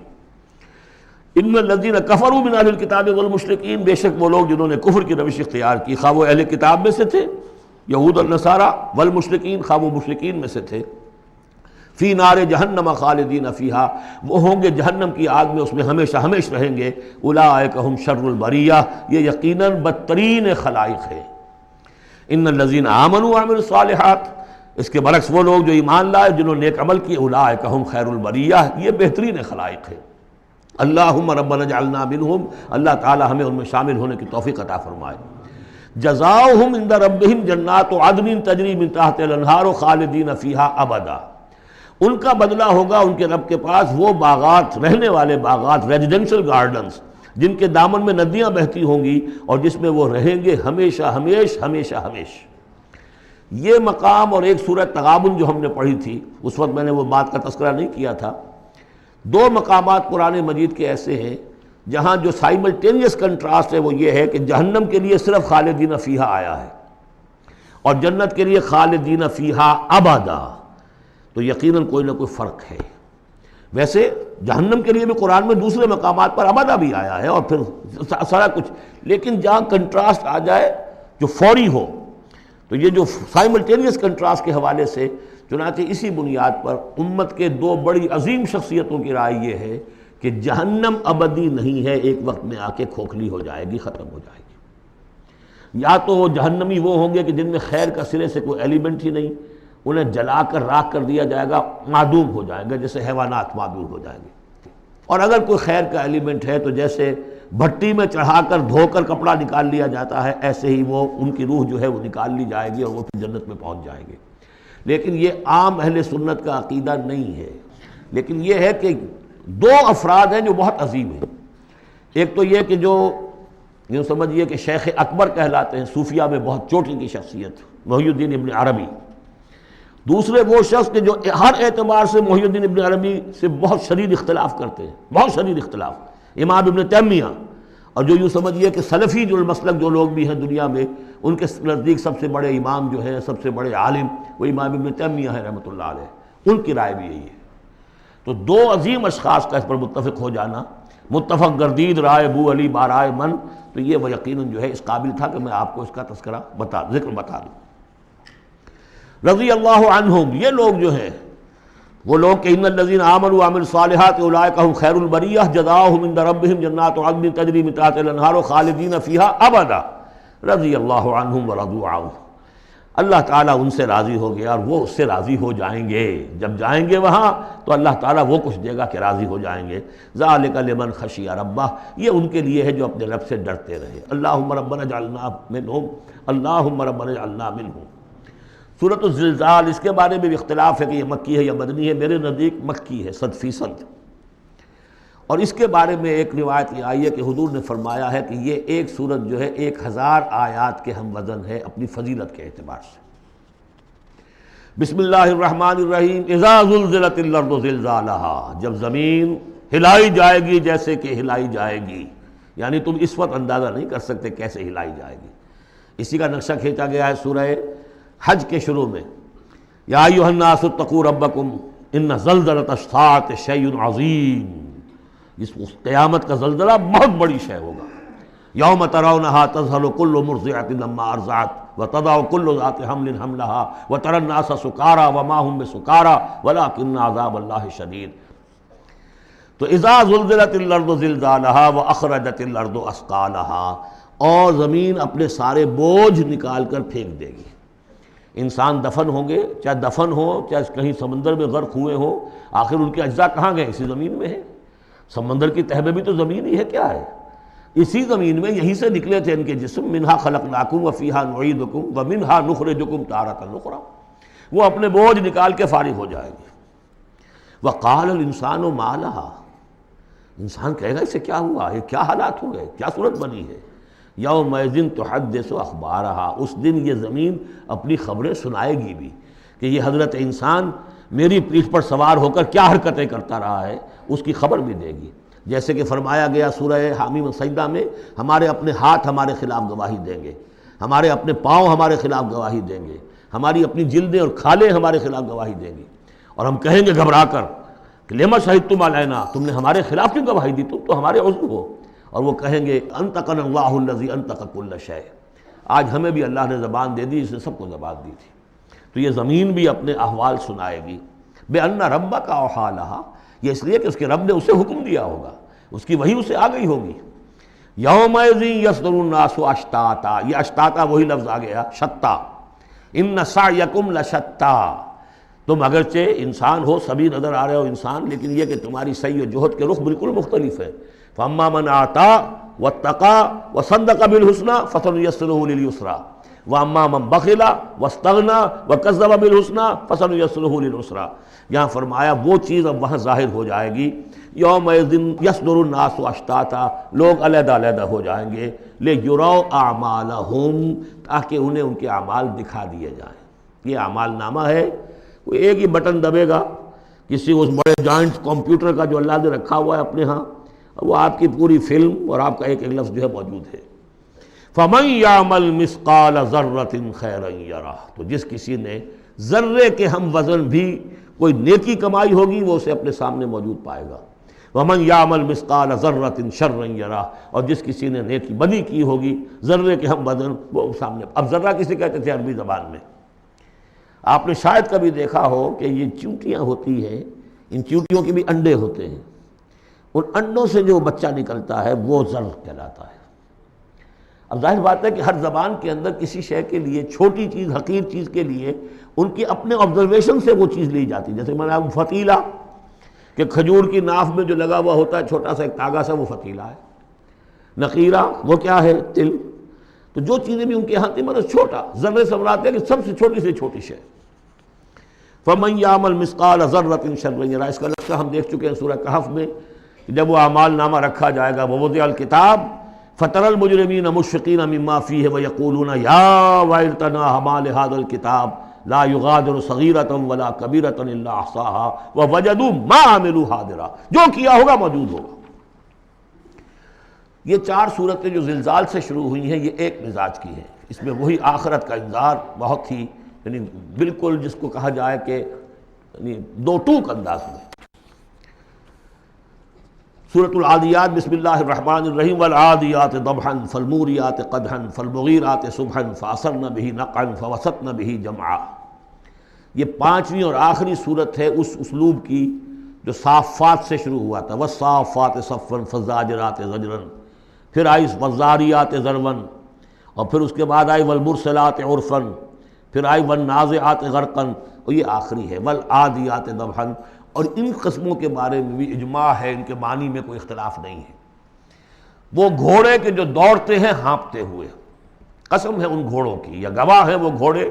ان الذین کفروا من اہل الکتاب والمشرکین بے شک وہ لوگ جنہوں نے کفر کی روش اختیار کی، خواہ وہ اہل کتاب میں سے تھے یہود اور نصارہ، والمشرکین خواہ وہ مشرکین میں سے تھے، فی نار جہنم خالدین فیہا وہ ہوں گے جہنم کی آگ میں، اس میں ہمیشہ ہمیش رہیں گے. اولئک ہم شر البریہ یہ یقیناً بدترین خلائق ہے. ان الذین آمنوا وعملوا الصالحات اس کے برعکس وہ لوگ جو ایمان لائے جنہوں نے نیک عمل کیے، اولئک ہم خیر البریہ یہ بہترین خلائق ہے. اللہم ربنا اجعلنا منہم اللہ تعالی ہمیں ان میں شامل ہونے کی توفیق عطا فرمائے. جزاؤہم عند ربہم جنات عدن تجری من تحتہا الانہار خالدین فیہا ابدا ان کا بدلہ ہوگا ان کے رب کے پاس وہ باغات، رہنے والے باغات، ریزیڈینشل گارڈنز جن کے دامن میں ندیاں بہتی ہوں گی اور جس میں وہ رہیں گے ہمیشہ ہمیش ہمیشہ ہمیش. یہ مقام اور ایک سورہ تغابن جو ہم نے پڑھی تھی اس وقت میں نے وہ بات کا تذکرہ نہیں کیا تھا. دو مقامات قرآن مجید کے ایسے ہیں جہاں جو سائملٹینیس کنٹراسٹ ہے وہ یہ ہے کہ جہنم کے لیے صرف خالدین فیہا آیا ہے اور جنت کے لیے خالدین فیہا ابدا، تو یقیناً کوئی نہ کوئی فرق ہے. ویسے جہنم کے لیے بھی قرآن میں دوسرے مقامات پر ابدا بھی آیا ہے اور پھر سارا کچھ، لیکن جہاں کنٹراسٹ آ جائے جو فوری ہو، تو یہ جو سائملٹینیس کنٹراسٹ کے حوالے سے چنانچہ اسی بنیاد پر امت کے دو بڑی عظیم شخصیتوں کی رائے یہ ہے کہ جہنم ابدی نہیں ہے، ایک وقت میں آ کے کھوکھلی ہو جائے گی، ختم ہو جائے گی. یا تو وہ جہنمی وہ ہوں گے کہ جن میں خیر کا سرے سے کوئی ایلیمنٹ ہی نہیں، انہیں جلا کر راکھ کر دیا جائے گا، معدوم ہو جائیں گے جیسے حیوانات معدوم ہو جائیں گے. اور اگر کوئی خیر کا ایلیمنٹ ہے تو جیسے بھٹی میں چڑھا کر دھو کر کپڑا نکال لیا جاتا ہے، ایسے ہی وہ ان کی روح جو ہے وہ نکال لی جائے گی اور وہ پھر جنت میں پہنچ جائیں گے. لیکن یہ عام اہل سنت کا عقیدہ نہیں ہے. لیکن یہ ہے کہ دو افراد ہیں جو بہت عظیم ہیں. ایک تو یہ کہ جو یوں سمجھیے کہ شیخ اکبر کہلاتے ہیں، صوفیہ میں بہت چوٹی کی شخصیت، محی الدین ابن عربی. دوسرے وہ شخص کہ جو ہر اعتبار سے محی الدین ابن عربی سے بہت شدید اختلاف کرتے ہیں، بہت شدید اختلاف، امام ابن تیمیہ. اور جو یوں سمجھیے کہ سلفی جو المسلک جو لوگ بھی ہیں دنیا میں، ان کے نزدیک سب سے بڑے امام جو ہیں، سب سے بڑے عالم وہ امام ابن تیمیہ ہے رحمۃ اللہ علیہ، ان کی رائے بھی یہی ہے. تو دو عظیم اشخاص کا اس پر متفق ہو جانا، متفق گردید رائے بو علی بارائے من، تو یہ وہ یقیناً جو ہے اس قابل تھا کہ میں آپ کو اس کا تذکرہ ذکر بتا دوں. رضی اللہ عنہم یہ لوگ جو ہیں وہ لوگ کہ ان الذین آمنوا وعملوا الصالحات اولئک هم خیر البریہ جزاؤہم عند ربہم جنات عدن تجری من تحتہا الانہار خالدین فیہا ابدا رضی اللہ عنہم ورضوا عنہ. اللہ تعالیٰ ان سے راضی ہو گیا اور وہ اس سے راضی ہو جائیں گے. جب جائیں گے وہاں تو اللہ تعالیٰ وہ کچھ دے گا کہ راضی ہو جائیں گے. ذالک لمن خشی ربہ یہ ان کے لیے ہے جو اپنے رب سے ڈرتے رہے. اللہم ربنا اجعلنا منہم اللہم ربنا اجعلنا منہم. سورۃ الزلزال اس کے بارے میں بھی اختلاف ہے کہ یہ مکی ہے یا مدنی ہے. میرے نزدیک مکی ہے 100%. اور اس کے بارے میں ایک روایت یہ آئی ہے کہ حضور نے فرمایا ہے کہ یہ ایک سورت جو ہے 1000 آیات کے ہم وزن ہے اپنی فضیلت کے اعتبار سے. بسم اللہ الرحمن الرحیم. اذا زلزلت الارض زلزالها جب زمین ہلائی جائے گی جیسے کہ ہلائی جائے گی، یعنی تم اس وقت اندازہ نہیں کر سکتے کیسے ہلائی جائے گی. اسی کا نقشہ کھینچا گیا ہے سورہ حج کے شروع میں. یا ایھا الناس اتقوا ربکم ان زلزلۃ الساعۃ شیء عظیم. اس قیامت کا زلزلہ بہت بڑی شے ہوگا. یوم ترونها تذہل کل مرضعۃ عما ارضعت وتضع کل ذات حمل حملها وتری الناس سکارى وما هم بسکارى ولکن عذاب اللہ شدید. تو اذا زلزلت الارض زلزالها واخرجت الارض اثقالها اور زمین اپنے سارے بوجھ نکال کر پھینک دے گی. انسان دفن ہوں گے، چاہے دفن ہو چاہے کہیں سمندر میں غرق ہوئے ہوں، آخر ان کے اجزاء کہاں گئے؟ اسی زمین میں ہے. سمندر کی تہ میں بھی تو زمین ہی ہے. کیا ہے؟ اسی زمین میں یہیں سے نکلے تھے ان کے جسم. منہا خلقناکم وفیہا نعیدکم ومنہا نخرجکم تارۃ اخری. وہ اپنے بوجھ نکال کے فارغ ہو جائے گی. وقال الانسان ما لہا انسان کہے گا اسے کیا ہوا، یہ کیا حالات ہو گئے، کیا صورت بنی ہے. یومئذ تحدث اخبارہا اس دن یہ زمین اپنی خبریں سنائے گی بھی کہ یہ حضرت انسان میری پیٹھ پر سوار ہو کر کیا حرکتیں کرتا رہا ہے اس کی خبر بھی دے گی۔ جیسے کہ فرمایا گیا سورہ حامیم سجدہ میں، ہمارے اپنے ہاتھ ہمارے خلاف گواہی دیں گے، ہمارے اپنے پاؤں ہمارے خلاف گواہی دیں گے، ہماری اپنی جلدیں اور کھالیں ہمارے خلاف گواہی دیں گی، اور ہم کہیں گے گھبرا کر کہ لما شہدتم علینا، تم نے ہمارے خلاف کیوں گواہی دی، تم تو ہمارے عضو ہو، اور وہ کہیں گے انطقنا اللہ الذی انطق کل شیء، آج ہمیں بھی اللہ نے زبان دے دی جس نے سب کو زبان دی تھی۔ تو یہ زمین بھی اپنے احوال سنائے گی، بِأَنَّ رَبَّكَ أَوْحَىٰ لَهَا، یہ اس لیے کہ اس کے رب نے اسے حکم دیا ہوگا، اس کی وحی اسے آ گئی ہوگی۔ یومئذ یصدر الناس اشتاتا، یہ اشتاتا وہی لفظ آ گیا شتا، ان سعیکم لشتا، تم اگرچہ انسان ہو، سبھی نظر آ رہے ہو انسان، لیکن یہ کہ تمہاری سعی و جہد کے رخ بالکل مختلف ہے۔ فاما من آتا واتقى وصدق بالحسنى فسنيسره لليسرى واما من بخل واستغنى وكذب بالحسنى فسنيسره للعسرى۔ یہاں فرمایا وہ چیز اب وہاں ظاہر ہو جائے گی، یومئذ یصدر الناس اشتاتا، لوگ علیحدہ علیحدہ ہو جائیں گے، لیروا اعمالهم، تاکہ انہیں ان کے اعمال دکھا دیے جائیں۔ یہ اعمال نامہ ہے، کوئی ایک ہی بٹن دبے گا کسی اس بڑے جوائنٹ کمپیوٹر کا جو اللہ نے رکھا ہوا ہے اپنے ہاں، وہ آپ کی پوری فلم اور آپ کا ایک ایک لفظ جو ہے موجود ہے۔ فَمَن يَعْمَلْ مِثْقَالَ ذَرَّةٍ خَيْرًا يَرَهُ، تو جس کسی نے ذرے کے ہم وزن بھی کوئی نیکی کمائی ہوگی وہ اسے اپنے سامنے موجود پائے گا۔ وَمَن يَعْمَلْ مِثْقَالَ ذَرَّةٍ شَرًّا يَرَهُ، اور جس کسی نے نیکی بدی کی ہوگی ذرے کے ہم وزن وہ سامنے۔ اب ذرہ کسے کہتے تھے عربی زبان میں؟ آپ نے شاید کبھی دیکھا ہو کہ یہ چونٹیاں ہوتی ہیں، ان چونٹیوں کے بھی انڈے ہوتے ہیں، ان انڈوں سے جو بچہ نکلتا ہے وہ ذر کہلاتا ہے۔ اب ظاہر بات ہے کہ ہر زبان کے اندر کسی شے کے لیے، چھوٹی چیز حقیر چیز کے لیے ان کی اپنے آبزرویشن سے وہ چیز لی جاتی ہے۔ جیسے میں نے فتیلہ، کہ کھجور کی ناف میں جو لگا ہوا ہوتا ہے چھوٹا سا ایک تاگا سا، وہ فتیلہ ہے۔ نقیرہ وہ کیا ہے؟ تل۔ تو جو چیزیں بھی ان کے یہاں تھی مطلب چھوٹا، ذرے سے مراد ہے کہ سب سے چھوٹی شے۔ فَمَن يَعْمَلْ مِثْقَالَ ذَرَّةٍ شَرًّا يَرَهُ، اس کا نقشہ ہم دیکھ چکے ہیں سورہ کہف میں، جب وہ اعمال نامہ رکھا جائے گا، وَوُضِعَ الْكِتَابُ فَتَرَى الْمُجْرِمِينَ مُشْفِقِينَ مِمَّا فِيهِ وَيَقُولُونَ يَا وَيْلَتَنَا مَا لِهَذَا الْكِتَابِ لَا يُغَادِرُ صَغِيرَةً وَلَا كَبِيرَةً إِلَّا أَحْصَاهَا وَوَجَدُوا مَا عَمِلُوا حَاضِرًا، جو کیا ہوگا موجود ہوگا۔ یہ چار صورتیں جو زلزال سے شروع ہوئی ہیں یہ ایک مزاج کی ہیں، اس میں وہی آخرت کا انذار بہت ہی یعنی بالکل جس کو کہا جائے کہ یعنی دو ٹوک انداز میں۔ سورۃ العادیات، بسم اللہ الرحمن الرحیم، والعادیات ضبحا فالموریات قدحا فالمغیرات صبحا فاثرن به نقعا فوسطن به جمعا۔ یہ پانچویں اور آخری صورت ہے اس اسلوب کی جو صافات سے شروع ہوا تھا، والصافات صفا فالزاجرات زجرا، پھر آئی والزاریات ذروا، اور پھر اس کے بعد آئی والمرسلات عرفا، پھر آئی والنازعات غرقا، اور یہ آخری ہے والعادیات ضبحا۔ اور ان قسموں کے بارے میں بھی اجماع ہے، ان کے معنی میں کوئی اختلاف نہیں ہے۔ وہ گھوڑے کے جو دوڑتے ہیں ہانپتے ہوئے، قسم ہے ان گھوڑوں کی، یا گواہ ہیں وہ گھوڑے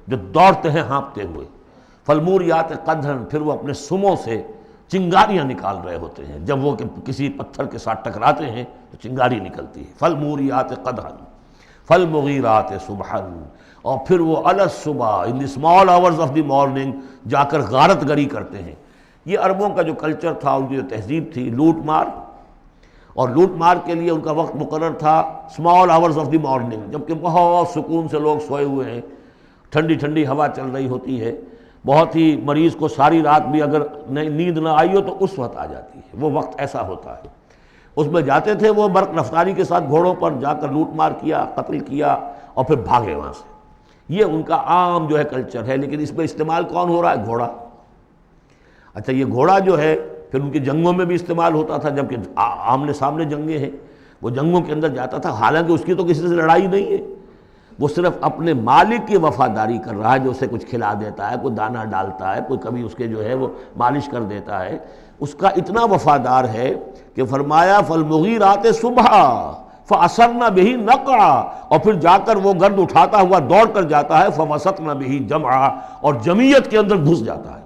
جو دوڑتے ہیں ہانپتے ہوئے۔ فالموریات قدحا، پھر وہ اپنے سموں سے چنگاریاں نکال رہے ہوتے ہیں، جب وہ کسی پتھر کے ساتھ ٹکراتے ہیں تو چنگاری نکلتی ہے۔ فالموریات قدحا فالمغیرات صبحا، اور پھر وہ الصبح in the small hours of the morning جا کر غارت گری کرتے ہیں۔ یہ عربوں کا جو کلچر تھا، ان کی جو تہذیب تھی، لوٹ مار، اور لوٹ مار کے لیے ان کا وقت مقرر تھا small hours of the morning, جبکہ بہت سکون سے لوگ سوئے ہوئے ہیں، ٹھنڈی ٹھنڈی ہوا چل رہی ہوتی ہے، بہت ہی مریض کو ساری رات بھی اگر نیند نہ آئی ہو تو اس وقت آ جاتی ہے، وہ وقت ایسا ہوتا ہے۔ اس میں جاتے تھے وہ برق رفتاری کے ساتھ گھوڑوں پر جا کر لوٹ مار کیا، قتل کیا، اور پھر بھاگے وہاں سے۔ یہ ان کا عام جو ہے کلچر ہے، لیکن اس میں استعمال کون ہو رہا ہے؟ گھوڑا۔ اچھا، یہ گھوڑا جو ہے پھر ان کی جنگوں میں بھی استعمال ہوتا تھا، جبکہ آمنے سامنے جنگیں ہیں، وہ جنگوں کے اندر جاتا تھا، حالانکہ اس کی تو کسی سے لڑائی نہیں ہے، وہ صرف اپنے مالک کی وفاداری کر رہا ہے، جو اسے کچھ کھلا دیتا ہے، کوئی دانہ ڈالتا ہے، کوئی کبھی اس کے جو ہے وہ مالش کر دیتا ہے، اس کا اتنا وفادار ہے کہ فرمایا فالمغیرات صبحا فاثرن به نقعا، اور پھر جا کر وہ گرد اٹھاتا ہوا دوڑ کر جاتا ہے، فوسطن به جمعا، اور جمعیت کے اندر گھس جاتا ہے۔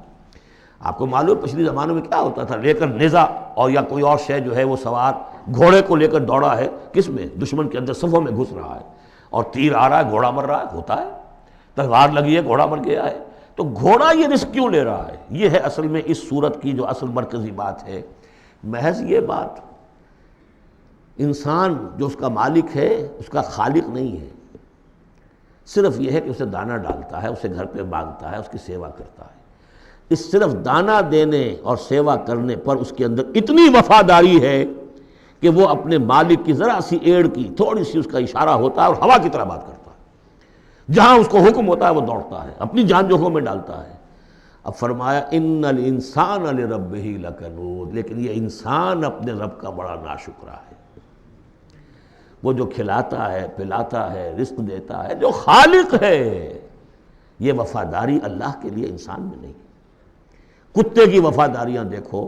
آپ کو معلوم پچھلی زمانوں میں کیا ہوتا تھا، لے کر نیزہ اور یا کوئی اور شے جو ہے وہ سوار گھوڑے کو لے کر دوڑا ہے، کس میں؟ دشمن کے اندر صفوں میں گھس رہا ہے، اور تیر آ رہا ہے، گھوڑا مر رہا ہے، ہوتا ہے، تلوار لگی ہے، گھوڑا مر گیا ہے۔ تو گھوڑا یہ رزق کیوں لے رہا ہے؟ یہ ہے اصل میں اس صورت کی جو اصل مرکزی بات ہے، محض یہ بات، انسان جو اس کا مالک ہے اس کا خالق نہیں ہے، صرف یہ ہے کہ اسے دانہ ڈالتا ہے، اسے گھر پہ مانگتا ہے، اس کی سیوا کرتا ہے۔ اس صرف دانہ دینے اور سیوا کرنے پر اس کے اندر اتنی وفاداری ہے کہ وہ اپنے مالک کی ذرا سی ایڑ کی تھوڑی سی اس کا اشارہ ہوتا ہے اور ہوا کی طرح بات کرتا ہے، جہاں اس کو حکم ہوتا ہے وہ دوڑتا ہے، اپنی جان جوکھوں میں ڈالتا ہے۔ اب فرمایا ان الانسان لربہ لکنود، لیکن یہ انسان اپنے رب کا بڑا ناشکرا ہے۔ وہ جو کھلاتا ہے، پلاتا ہے، رزق دیتا ہے، جو خالق ہے، یہ وفاداری اللہ کے لیے انسان میں نہیں۔ کتے کی وفاداریاں دیکھو،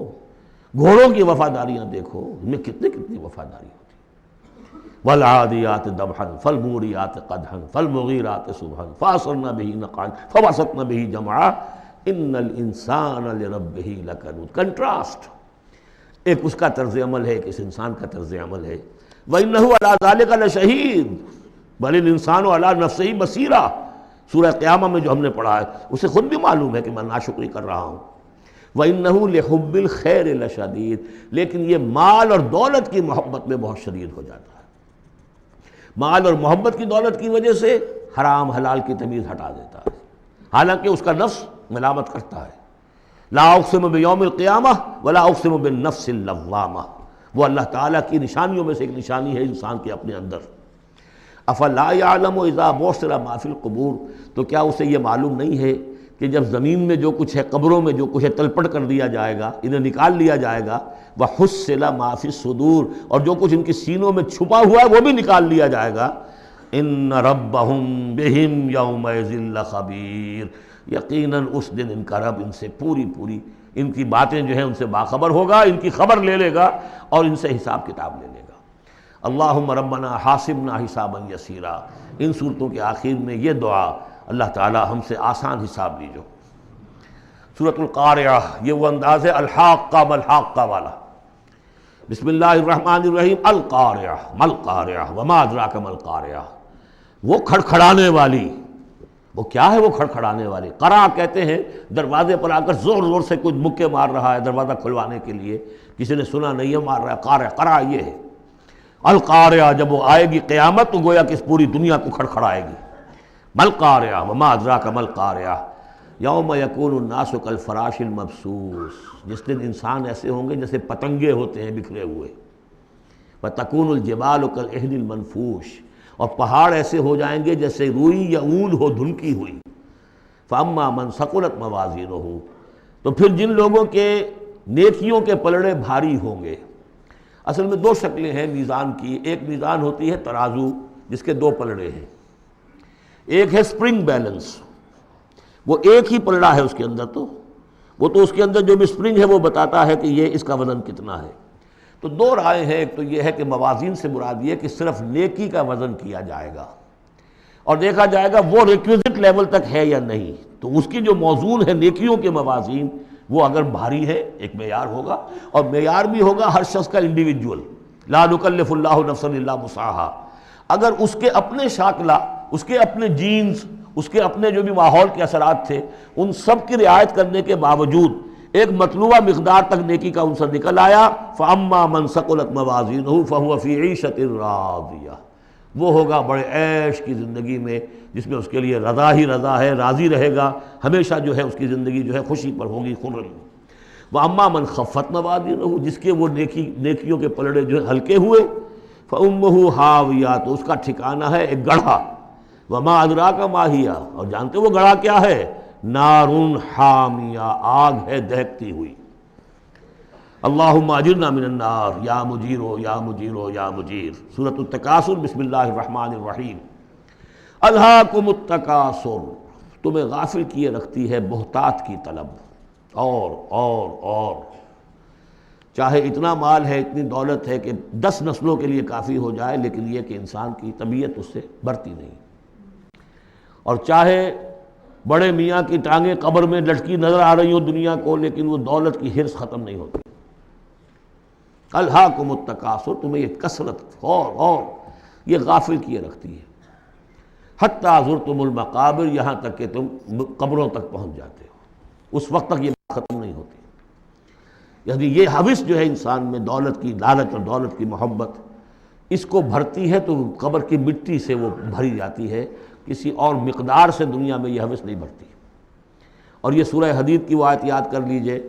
گھوڑوں کی وفاداریاں دیکھو، ان میں کتنی وفاداری ہوتی ہے۔ والعادیات ضبحا فالموریات قدحا فالمغیرات صبحا فاثرن بہ نقعا فوسطن بہ جمعا ان الانسان لربہ لکنود۔ کنٹراسٹ، ایک اس کا طرز عمل ہے، ایک اس انسان کا طرز عمل ہے۔ وَإِنَّهُ عَلَىٰ ذَلِكَ لَشَهِيدٌ بَلِ الْإِنسَانُ عَلَىٰ نَفْسِهِ بَصِيرًا، سورہ قیامہ میں جو ہم نے پڑھا ہے اسے خود بھی معلوم ہے کہ میں ناشکری کر رہا ہوں۔ وَإِنَّهُ لِحُبِّ الْخَيْرِ لَشَدِيدٌ، لیکن یہ مال اور دولت کی محبت میں بہت شدید ہو جاتا ہے۔ مال اور محبت کی دولت کی وجہ سے حرام حلال کی تمیز ہٹا دیتا ہے، حالانکہ اس کا نفس ملامت کرتا ہے۔ لا اقسم بیوم القیامہ ولا اقسم بالنفس اللوامہ، وہ اللہ تعالیٰ کی نشانیوں میں سے ایک نشانی ہے انسان کے اپنے اندر۔ افلا یعلم اذا بعثر ما فی القبور، تو کیا اسے یہ معلوم نہیں ہے کہ جب زمین میں جو کچھ ہے، قبروں میں جو کچھ ہے، تلپٹ کر دیا جائے گا، انہیں نکال لیا جائے گا۔ وحصل ما فی الصدور، اور جو کچھ ان کی سینوں میں چھپا ہوا ہے وہ بھی نکال لیا جائے گا۔ ان ربہم بہم یومئذ لخبیر، یقیناً اس دن ان کا رب ان سے پوری ان کی باتیں جو ہیں ان سے باخبر ہوگا، ان کی خبر لے لے گا اور ان سے حساب کتاب لے لے گا۔ اللہم ربنا حاسبنا حسابا یسیرا، ان صورتوں کے آخر میں یہ دعا، اللہ تعالی ہم سے آسان حساب لیجو۔ سورۃ القارعہ، یہ وہ انداز ہے الحاقہ ملحاقہ والا۔ بسم اللہ الرحمن الرحیم، القارعہ ملقارعہ وما ادراک ملقارعہ، وہ کھڑکھڑانے والی، وہ کیا ہے وہ کھڑکھڑانے والی؟ قرع کہتے ہیں دروازے پر آ کر زور زور سے کوئی مکے مار رہا ہے دروازہ کھلوانے کے لیے، کسی نے سنا نہیں ہے مار رہا ہے، قرع یہ ہے۔ القارعہ، جب وہ آئے گی قیامت تو گویا کہ اس پوری دنیا کو کھڑکھڑائے گی۔ ملقارعہ وما ادراک ملقارعہ، یوم یکون الناس کالفراش المبثوث، جس دن انسان ایسے ہوں گے جیسے پتنگے ہوتے ہیں بکھرے ہوئے۔ وتکون الجبال کالعہن المنفوش، اور پہاڑ ایسے ہو جائیں گے جیسے روئی یا اون ہو دھنکی ہوئی۔ فاما من ثقلت موازینہ، تو پھر جن لوگوں کے نیکیوں کے پلڑے بھاری ہوں گے۔ اصل میں دو شکلیں ہیں میزان کی، ایک میزان ہوتی ہے ترازو جس کے دو پلڑے ہیں، ایک ہے سپرنگ بیلنس، وہ ایک ہی پلڑا ہے اس کے اندر، تو وہ تو اس کے اندر جو بھی سپرنگ ہے وہ بتاتا ہے کہ یہ اس کا وزن کتنا ہے۔ تو دو رائے ہیں، ایک تو یہ ہے کہ موازین سے مراد یہ کہ صرف نیکی کا وزن کیا جائے گا اور دیکھا جائے گا وہ ریکویزٹ لیول تک ہے یا نہیں، تو اس کی جو موزون ہے نیکیوں کے موازین وہ اگر بھاری ہے ایک معیار ہوگا، اور معیار بھی ہوگا ہر شخص کا انڈیویجول، لا نکلف اللہ نفسا الا وسعہا۔ اگر اس کے اپنے شاکلہ، اس کے اپنے جینز، اس کے اپنے جو بھی ماحول کے اثرات تھے، ان سب کی رعایت کرنے کے باوجود ایک مطلوبہ مقدار تک نیکی کا عنصر نکل آیا، فَأَمَّا مَنْ ثَقُلَتْ مَوَازِينُهُ فَهُوَ فِي عِيشَةٍ رَاضِيَةٍ، وہ ہوگا بڑے عیش کی زندگی میں جس میں اس کے لیے رضا ہی رضا ہے، راضی رہے گا، ہمیشہ جو ہے اس کی زندگی جو ہے خوشی پر ہوگی، خرم۔ وَأَمَّا مَنْ خَفَّتْ مَوَازِينُهُ، جس کے وہ نیکیوں کے پلڑے جو ہے ہلکے ہوئے، فَأُمُّهُ هَاوِيَةٌ، تو اس کا ٹھکانہ ہے ایک گڑھا۔ وَمَا أَدْرَاكَ مَا هِيَ، اور جانتے وہ گڑھا کیا ہے؟ نارٌ حامیہ، آگ ہے دہکتی ہوئی۔ اللہم اجرنا من النار یا مجیرو یا مجیرو یا مجیر۔ سورۃ التکاثر، بسم اللہ الرحمن الرحیم۔ الہاکم التکاثر، تمہیں غافل کیے رکھتی ہے بہتات کی طلب، اور چاہے اتنا مال ہے، اتنی دولت ہے کہ 10 نسلوں کے لیے کافی ہو جائے، لیکن یہ کہ انسان کی طبیعت اس سے بڑھتی نہیں، اور چاہے بڑے میاں کی ٹانگیں قبر میں لٹکی نظر آ رہی ہوں دنیا کو، لیکن وہ دولت کی حرص ختم نہیں ہوتی۔ الہاکم التکاثر، تمہیں یہ کثرت اور یہ غافل کیے رکھتی ہے۔ حتیٰ زرتم المقابر، یہاں تک کہ تم قبروں تک پہنچ جاتے ہو، اس وقت تک یہ بات ختم نہیں ہوتی۔ یعنی یہ ہوس جو ہے انسان میں، دولت کی لالچ اور دولت کی محبت، اس کو بھرتی ہے تو قبر کی مٹی سے وہ بھری جاتی ہے، کسی اور مقدار سے دنیا میں یہ ہوس نہیں بھرتی۔ اور یہ سورہ حدید کی وہ آیت یاد کر لیجئے،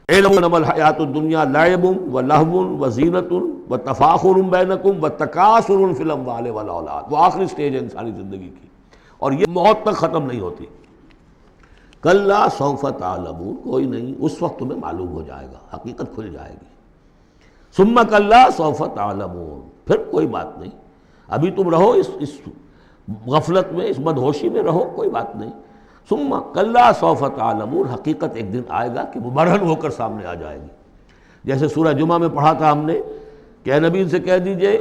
اعلموا انما الحیات الدنیا لعب ولہو وزینۃ وتفاخر بینکم وتکاثر فی الاموال والاولاد۔ وہ آخری سٹیج ہے انسانی زندگی کی، اور یہ موت تک ختم نہیں ہوتی۔ کلا سوف تعلمون، کوئی نہیں، اس وقت تمہیں معلوم ہو جائے گا، حقیقت کھل جائے گی۔ ثم کلا سوف تعلمون، پھر کوئی بات نہیں، ابھی تم رہو اس غفلت میں، اس بدہوشی میں رہو، کوئی بات نہیں۔ ثم کلا سوف تعلمون، حقیقت ایک دن آئے گا کہ مبرہن ہو کر سامنے آ جائے گی۔ جیسے سورہ جمعہ میں پڑھا تھا ہم نے کہ اے نبی سے کہہ دیجئے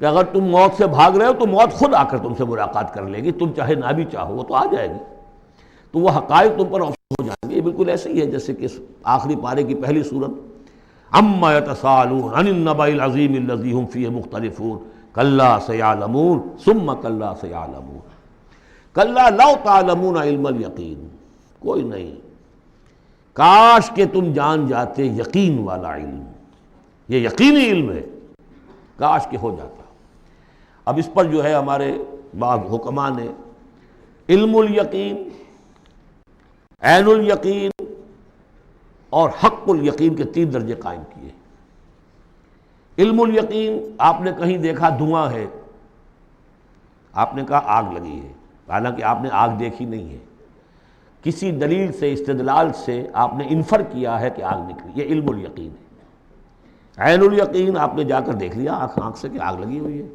کہ اگر تم موت سے بھاگ رہے ہو تو موت خود آ کر تم سے ملاقات کر لے گی، تم چاہے نہ بھی چاہو وہ تو آ جائے گی، تو وہ حقائق تم پر ہو جائیں گے۔ یہ بالکل ایسے ہی ہے جیسے کہ آخری پارے کی پہلی سورت، عما یتساءلون عن النبأ العظیم الذی ھم فیہ مختلفون کلا سیعلمون ثم کلا سیعلمون کلا لو تعلمون علم الیقین، کوئی نہیں، کاش کہ تم جان جاتے یقین والا علم، یہ یقینی علم ہے، کاش کہ ہو جاتا۔ اب اس پر جو ہے ہمارے بعض حکماء نے علم الیقین، عین الیقین اور حق الیقین کے 3 درجے قائم کیے۔ علم الیقین، آپ نے کہیں دیکھا دھواں ہے، آپ نے کہا آگ لگی ہے، حالانکہ آپ نے آگ دیکھی نہیں ہے، کسی دلیل سے، استدلال سے آپ نے انفر کیا ہے کہ آگ نکلی، یہ علم الیقین ہے۔ عین الیقین، آپ نے جا کر دیکھ لیا آنکھ سے کہ آگ لگی ہوئی ہے،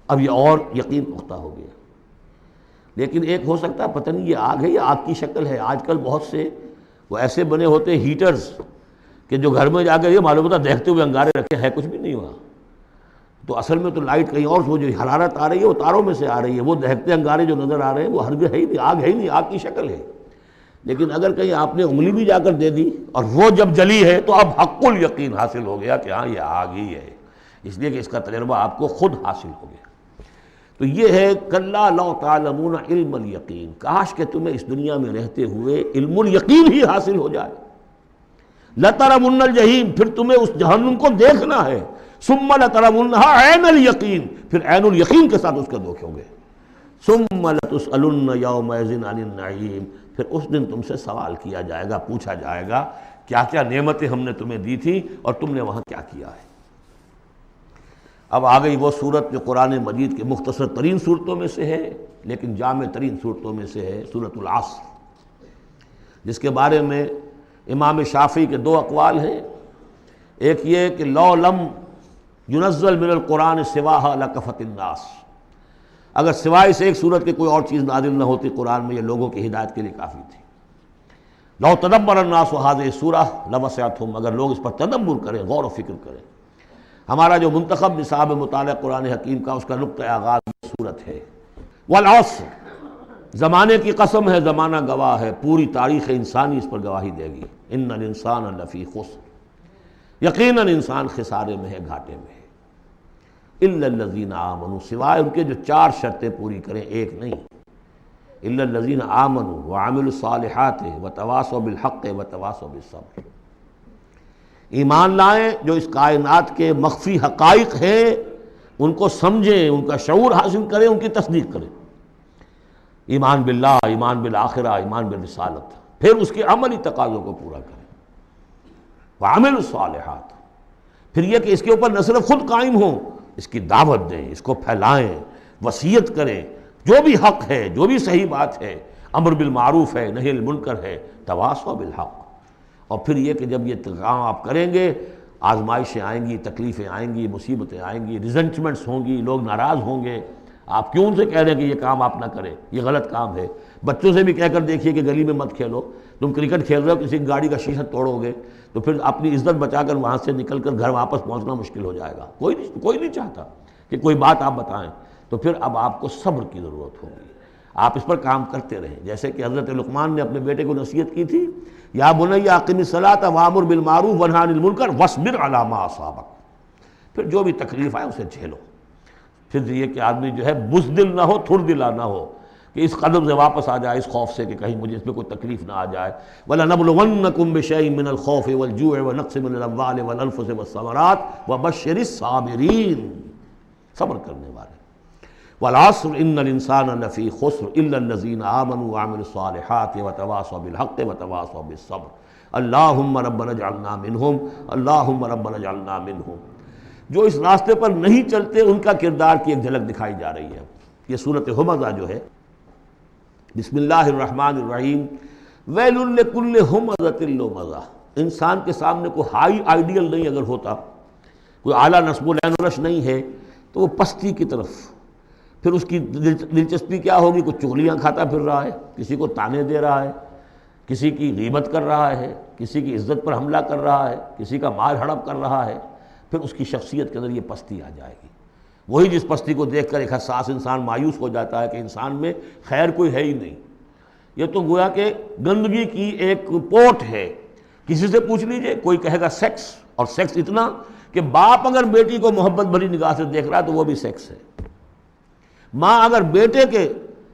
اب یہ اور یقین پختہ ہو گیا۔ لیکن ایک ہو سکتا ہے پتہ نہیں یہ آگ ہے یا آگ کی شکل ہے۔ آج کل بہت سے وہ ایسے بنے ہوتے ہیٹرز کہ جو گھر میں جا کر یہ معلوم ہوتا دیکھتے ہوئے انگارے رکھے ہے کچھ بھی نہیں ہوا، تو اصل میں تو لائٹ کہیں اور، وہ جو حرارت آ رہی ہے وہ تاروں میں سے آ رہی ہے، وہ دہکتے انگارے جو نظر آ رہے ہیں وہ ہرگز ہے ہی نہیں، آگ ہے ہی نہیں، آگ کی شکل ہے۔ لیکن اگر کہیں آپ نے انگلی بھی جا کر دے دی اور وہ جب جلی ہے تو اب حق الیقین حاصل ہو گیا کہ ہاں یہ آگ ہی ہے، اس لیے کہ اس کا تجربہ آپ کو خود حاصل ہو گیا۔ تو یہ ہے کلا لو تعلمون علم الیقین، کاش کہ تمہیں اس دنیا میں رہتے ہوئے علم الیقین ہی حاصل ہو جائے۔ لترون الجحیم، پھر تمہیں اس جہنم کو دیکھنا ہے، ثم لترونھا عین الیقین، پھر عین الیقین کے ساتھ اس کا دیکھو گے۔ ثم لتسألن یومئذ عن النعیم، پھر اس دن تم سے سوال کیا جائے گا، پوچھا جائے گا کیا کیا نعمتیں ہم نے تمہیں دی تھی اور تم نے وہاں کیا کیا ہے۔ اب آ گئی وہ صورت جو قرآن مجید کے مختصر ترین صورتوں میں سے ہے لیکن جامع ترین صورتوں میں سے ہے، سورۃ العصر، جس کے بارے میں امام شافعی کے 2 اقوال ہیں۔ ایک یہ کہ لو لم ینزل من القرآن سواہا لکفت الناس، اگر سوائے اس ایک صورت کے کوئی اور چیز نازل نہ ہوتی قرآن میں، یہ لوگوں کی ہدایت کے لیے کافی تھی۔ لو تدبر الناس هذه السورة لوسعتهم، اگر لوگ اس پر تدبر کریں، غور و فکر کریں۔ ہمارا جو منتخب نصاب مطالعہ قرآن حکیم کا، اس کا نقطہ آغاز یہ صورت ہے۔ والعصر، زمانے کی قسم ہے، زمانہ گواہ ہے، پوری تاریخ انسانی اس پر گواہی دے گی۔ ان الانسان لفی خسر، یقیناً انسان خسارے میں ہے، گھاٹے میں ہے۔ الا الذین آمنوا، سوائے ان کے جو 4 شرطیں پوری کریں، ایک نہیں۔ الا الذین آمنوا وعملوا الصالحات وتواصوا بالحق وتواصوا بالصبر، ایمان لائیں جو اس کائنات کے مخفی حقائق ہیں ان کو سمجھیں، ان کا شعور حاصل کریں، ان کی تصدیق کریں۔ ایمان باللہ، ایمان بالآخرہ، ایمان بالرسالت، پھر اس کے عملی تقاضوں کو پورا کریں۔ وعملوا الصالحات، پھر یہ کہ اس کے اوپر نہ صرف خود قائم ہوں، اس کی دعوت دیں، اس کو پھیلائیں، وصیت کریں، جو بھی حق ہے، جو بھی صحیح بات ہے، امر بالمعروف ہے، نہی عن المنکر ہے، تواصوا بالحق۔ اور پھر یہ کہ جب یہ کام آپ کریں گے، آزمائشیں آئیں گی، تکلیفیں آئیں گی، مصیبتیں آئیں گی، ریزنٹمنٹس ہوں گی، لوگ ناراض ہوں گے، آپ کیوں ان سے کہہ رہے ہیں کہ یہ کام آپ نہ کریں، یہ غلط کام ہے۔ بچوں سے بھی کہہ کر دیکھیے کہ گلی میں مت کھیلو، تم کرکٹ کھیل رہے ہو، کسی گاڑی کا شیشہ توڑو گے تو پھر اپنی عزت بچا کر وہاں سے نکل کر گھر واپس پہنچنا مشکل ہو جائے گا۔ کوئی نہیں چاہتا کہ کوئی بات آپ بتائیں، تو پھر اب آپ کو صبر کی ضرورت ہوگی، آپ اس پر کام کرتے رہیں۔ جیسے کہ حضرت لقمان نے اپنے بیٹے کو نصیحت کی تھی، یا بنی اقم الصلاۃ وامر بالمعروف وانہی عن المنکر واصبر علی ما اصابک، پھر جو بھی تکلیف آئے اسے جھیلو، پھر یہ کہ آدمی جو ہے بزدل نہ ہو، تھڑ دلا نہ ہو، کہ اس قدم سے واپس آ جائے اس خوف سے کہ کہیں مجھے اس میں کوئی تکلیف نہ آ جائے۔ وَلَنَبْلُوَنَّكُمْ بِشَيْءٍ مِّنَ الْخَوْفِ وَالْجُوعِ وَنَقْصٍ مِّنَ الْأَمْوَالِ وَالْأَنفُسِ وَالثَّمَرَاتِ وَبَشِّرِ الصَّابِرِينَ، صبر کرنے والے۔ وَالْعَصْرِ إِنَّ الْإِنسَانَ لَفِي خُسْرٍ إِلَّا الَّذِينَ آمَنُوا وَعَمِلُوا الصَّالِحَاتِ وَتَوَاصَوْا بِالْحَقِّ وَتَوَاصَوْا بِالصَّبْرِ اللہم ربنا اجعلنا منہم، اللہم ربنا اجعلنا منہم۔ جو اس راستے پر نہیں چلتے ان کا کردار کی ایک جھلک دکھائی جا رہی ہے۔ یہ سورۃ ہمزہ جو ہے، بسم اللہ الرحمن الرحیم، ویل لکل ہمزۃ لمزہ، انسان کے سامنے کوئی ہائی آئیڈیل نہیں اگر ہوتا، کوئی اعلیٰ نصب و لین و نش نہیں ہے، تو وہ پستی کی طرف، پھر اس کی دلچسپی کیا ہوگی؟ کوئی چغلیاں کھاتا پھر رہا ہے، کسی کو تانے دے رہا ہے، کسی کی غیبت کر رہا ہے، کسی کی عزت پر حملہ کر رہا ہے، کسی کا مال ہڑپ کر رہا ہے، پھر اس کی شخصیت کے اندر یہ پستی آ جائے گی۔ وہی جس پستی کو دیکھ کر ایک حساس انسان مایوس ہو جاتا ہے کہ انسان میں خیر کوئی ہے ہی نہیں، یہ تو گویا کہ گندگی کی ایک پوٹ ہے۔ کسی سے پوچھ لیجئے، کوئی کہے گا سیکس، اور سیکس اتنا کہ باپ اگر بیٹی کو محبت بھری نگاہ سے دیکھ رہا ہے تو وہ بھی سیکس ہے، ماں اگر بیٹے کے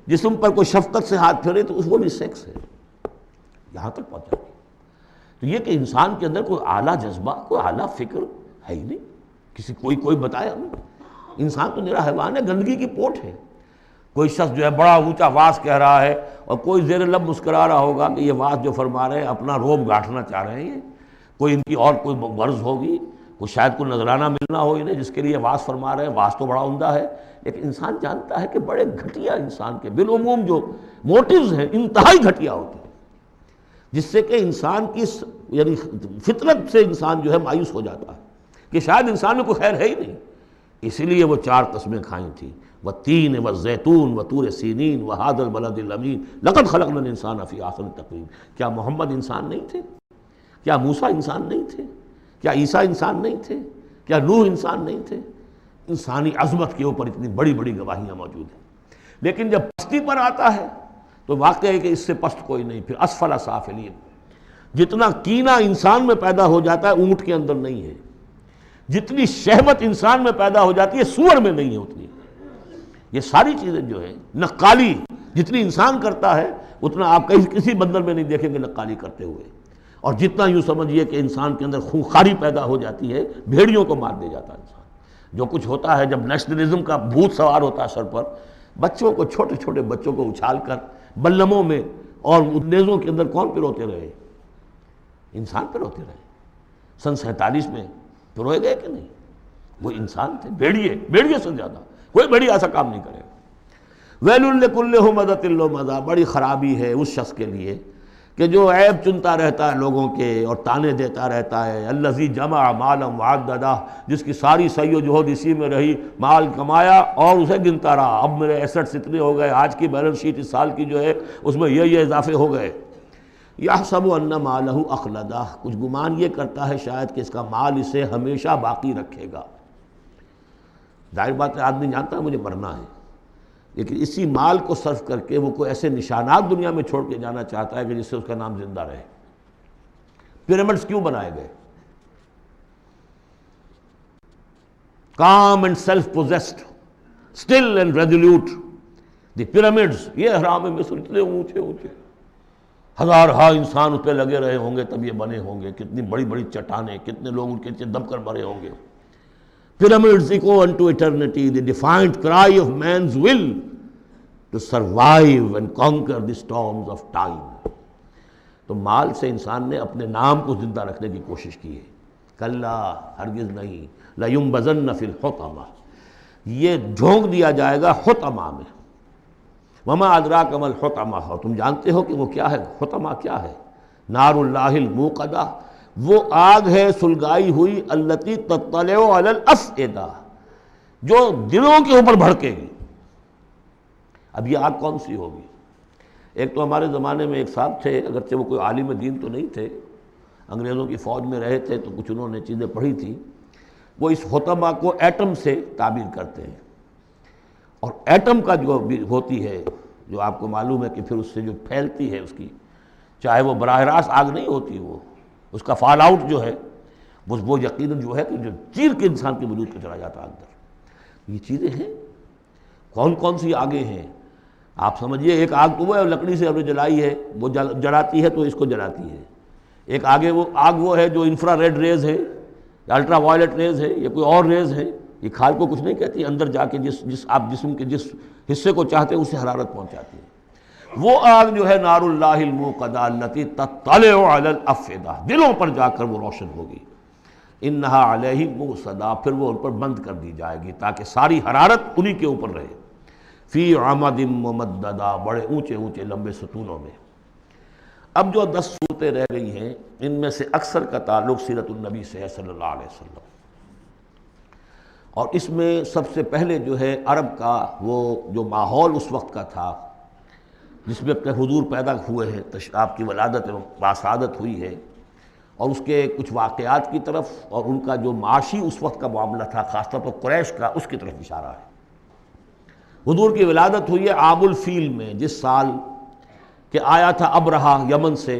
جسم پر کوئی شفقت سے ہاتھ پھیرے تو وہ بھی سیکس ہے، یہاں تک پہنچا گیا۔ تو یہ کہ انسان کے اندر کوئی اعلیٰ جذبہ، کوئی اعلیٰ فکر ہے ہی نہیں، کسی کوئی بتایا ہمیں، انسان تو میرا حیوان ہے، گندگی کی پوٹ ہے۔ کوئی شخص جو ہے بڑا اونچا واز کہہ رہا ہے اور کوئی زیر لب مسکرا رہا ہوگا کہ یہ واز جو فرما رہے ہیں اپنا روب گاٹھنا چاہ رہے ہیں، کوئی ان کی اور کوئی غرض ہوگی، کوئی شاید کوئی نذرانہ ملنا ہو انہیں جس کے لیے واز فرما رہے ہیں۔ واز تو بڑا عمدہ ہے، لیکن انسان جانتا ہے کہ بڑے گھٹیا انسان کے بالعموم جو موٹیوز ہیں انتہائی گھٹیا ہوتے ہیں، جس سے کہ انسان کی یعنی فطرت سے انسان جو ہے مایوس ہو جاتا ہے کہ شاید انسان میں کوئی خیر ہے ہی نہیں۔ اسی لیے وہ 4 قسمیں کھائیں تھیں، والتین والزیتون وطور سینین وہذا البلد الامین لقد خلقنا الانسان فی احسن تقویم۔ کیا محمد انسان نہیں تھے؟ کیا موسیٰ انسان نہیں تھے؟ کیا عیسیٰ انسان نہیں تھے؟ کیا نوح انسان نہیں تھے؟ انسانی عظمت کے اوپر اتنی بڑی بڑی گواہیاں موجود ہیں، لیکن جب پستی پر آتا ہے تو واقع ہے کہ اس سے پست کوئی نہیں۔ پھر اسفل سافلین، جتنا کینہ انسان میں پیدا ہو جاتا ہے اونٹ کے اندر نہیں ہے، جتنی شہوت انسان میں پیدا ہو جاتی ہے سور میں نہیں ہے اتنی۔ یہ ساری چیزیں جو ہیں، نقالی جتنی انسان کرتا ہے اتنا آپ کسی بندر میں نہیں دیکھیں گے نقالی کرتے ہوئے، اور جتنا یوں سمجھیے کہ انسان کے اندر خونخواری پیدا ہو جاتی ہے، بھیڑیوں کو مار دے جاتا ہے انسان۔ جو کچھ ہوتا ہے جب نیشنلزم کا بھوت سوار ہوتا ہے سر پر، بچوں کو، چھوٹے چھوٹے بچوں کو اچھال کر بلموں میں اور نیزوں کے اندر کون پروتے رہے؟ انسان پروتے رہے۔ سن 47 میں پروئے گئے کہ نہیں؟ وہ انسان تھے، بھیڑیے سے زیادہ، کوئی بھیڑیا ایسا کام نہیں کرے گا۔ ویل لکل ہمزۃ لمزہ، بڑی خرابی ہے اس شخص کے لیے کہ جو عیب چنتا رہتا ہے لوگوں کے اور تانے دیتا رہتا ہے۔ الذی جمع مالا وعددہ، جس کی ساری سعی و جہد اسی میں رہی، مال کمایا اور اسے گنتا رہا، اب میرے ایسٹس اتنے ہو گئے، آج کی بیلنس شیٹ اس سال کی جو ہے اس میں یہ اضافے ہو گئے۔ یحسب ان مالہ اخلدہ، کچھ گمان یہ کرتا ہے شاید کہ اس کا مال اسے ہمیشہ باقی رکھے گا۔ ظاہر بات ہے آدمی جانتا ہے مجھے مرنا ہے، لیکن اسی مال کو صرف کر کے وہ کوئی ایسے نشانات دنیا میں چھوڑ کے جانا چاہتا ہے کہ جس سے اس کا نام زندہ رہے۔ پیرامڈز کیوں بنائے گئے؟ calm and self-possessed, still and resolute. The pyramids، یہ اہرام مصر اتنے اونچے اونچے، ہزارہا انسان اس پہ لگے رہے ہوں گے تب یہ بنے ہوں گے، کتنی بڑی بڑی چٹانیں، کتنے لوگ ان کے نیچے دب کر مرے ہوں گے۔ Pyramids echo unto eternity, the defiant cry of man's will to survive and conquer the storms of time۔ تو مال سے انسان نے اپنے نام کو زندہ رکھنے کی کوشش کی ہے۔ کلا، ہرگز نہیں، لَيُنبَذَنَّ فِي الْحُطَمَةِ، یہ جھونک دیا جائے گا حطمہ میں۔ وَمَا أَدْرَاكَ مَا الْحُطَمَةُ، اور تم جانتے ہو کہ وہ کیا ہے؟ حطمہ کیا ہے؟ نار اللہ الموقدہ، وہ آگ ہے سلگائی ہوئی، التی تطلع علی الافئدہ، جو دلوں کے اوپر بھڑکے گی۔ اب یہ آگ کون سی ہوگی؟ ایک تو ہمارے زمانے میں ایک صاحب تھے، اگرچہ وہ کوئی عالم دین تو نہیں تھے، انگریزوں کی فوج میں رہے تھے تو کچھ انہوں نے چیزیں پڑھی تھیں، وہ اس حطمہ کو ایٹم سے تعبیر کرتے ہیں، اور ایٹم کا جو بھی ہوتی ہے، جو آپ کو معلوم ہے کہ پھر اس سے جو پھیلتی ہے اس کی، چاہے وہ براہ راست آگ نہیں ہوتی، وہ اس کا فال آؤٹ جو ہے وہ یقیناً جو ہے کہ جو چیر کے انسان کے وجود کو چلا جاتا ہے اندر۔ یہ چیزیں ہیں کون کون سی آگیں ہیں؟ آپ سمجھیے ایک آگ تو وہ ہے لکڑی سے ہم نے جلائی ہے، وہ جلاتی ہے تو اس کو جلاتی ہے. ایک آگ وہ ہے جو انفرا ریڈ ریز ہے یا الٹرا وائلٹ ریز ہے یا کوئی اور ریز ہے، یہ کھال کو کچھ نہیں کہتی، اندر جا کے جس آپ جسم کے جس حصے کو چاہتے ہیں اسے حرارت پہنچاتی ہے. وہ آگ جو ہے نار اللہ الموقدہ التی تطلع علی الافئدہ، دلوں پر جا کر وہ روشن ہوگی. انہا علیہم موصدہ، پھر وہ ان پر بند کر دی جائے گی تاکہ ساری حرارت انہی کے اوپر رہے. فی عمد ممددہ، بڑے اونچے اونچے لمبے ستونوں میں. اب جو 10 صورتیں رہ گئی ہیں ان میں سے اکثر کا تعلق سیرت النبی سے ہے صلی اللہ علیہ وسلم، اور اس میں سب سے پہلے جو ہے عرب کا وہ جو ماحول اس وقت کا تھا جس میں اپنے حضور پیدا ہوئے ہیں، آپ کی ولادت باسعادت ہوئی ہے، اور اس کے کچھ واقعات کی طرف اور ان کا جو معاشی اس وقت کا معاملہ تھا خاص طور پر قریش کا، اس کی طرف اشارہ ہے. حضور کی ولادت ہوئی ہے عام الفیل میں، جس سال کہ آیا تھا ابرہہ یمن سے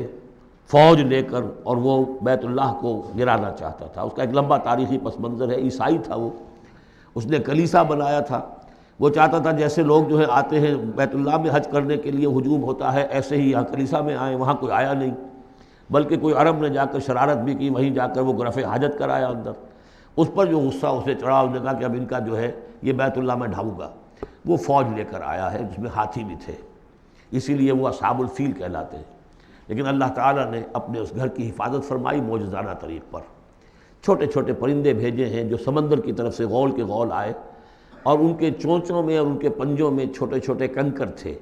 فوج لے کر اور وہ بیت اللہ کو گرانا چاہتا تھا. اس کا ایک لمبا تاریخی پس منظر ہے. عیسائی تھا وہ، اس نے کلیسا بنایا تھا. وہ چاہتا تھا جیسے لوگ جو ہے آتے ہیں بیت اللہ میں حج کرنے کے لیے ہجوم ہوتا ہے، ایسے ہی یہاں کلیسا میں آئے. وہاں کوئی آیا نہیں، بلکہ کوئی عرب نے جا کر شرارت بھی کی، وہیں جا کر وہ رفع حاجت کرایا اندر. اس پر جو غصہ اسے چڑھا، اس نے کہا کہ اب ان کا جو ہے یہ بیت اللہ میں ڈھاؤں گا. وہ فوج لے کر آیا ہے جس میں ہاتھی بھی تھے، اسی لیے وہ اصحاب الفیل کہلاتے ہیں. لیکن اللہ تعالیٰ نے اپنے اس گھر کی حفاظت فرمائی معجزانہ طریق پر. چھوٹے چھوٹے پرندے بھیجے ہیں جو سمندر کی طرف سے غول کے غول آئے، اور ان کے چونچوں میں اور ان کے پنجوں میں چھوٹے چھوٹے کنکر تھے.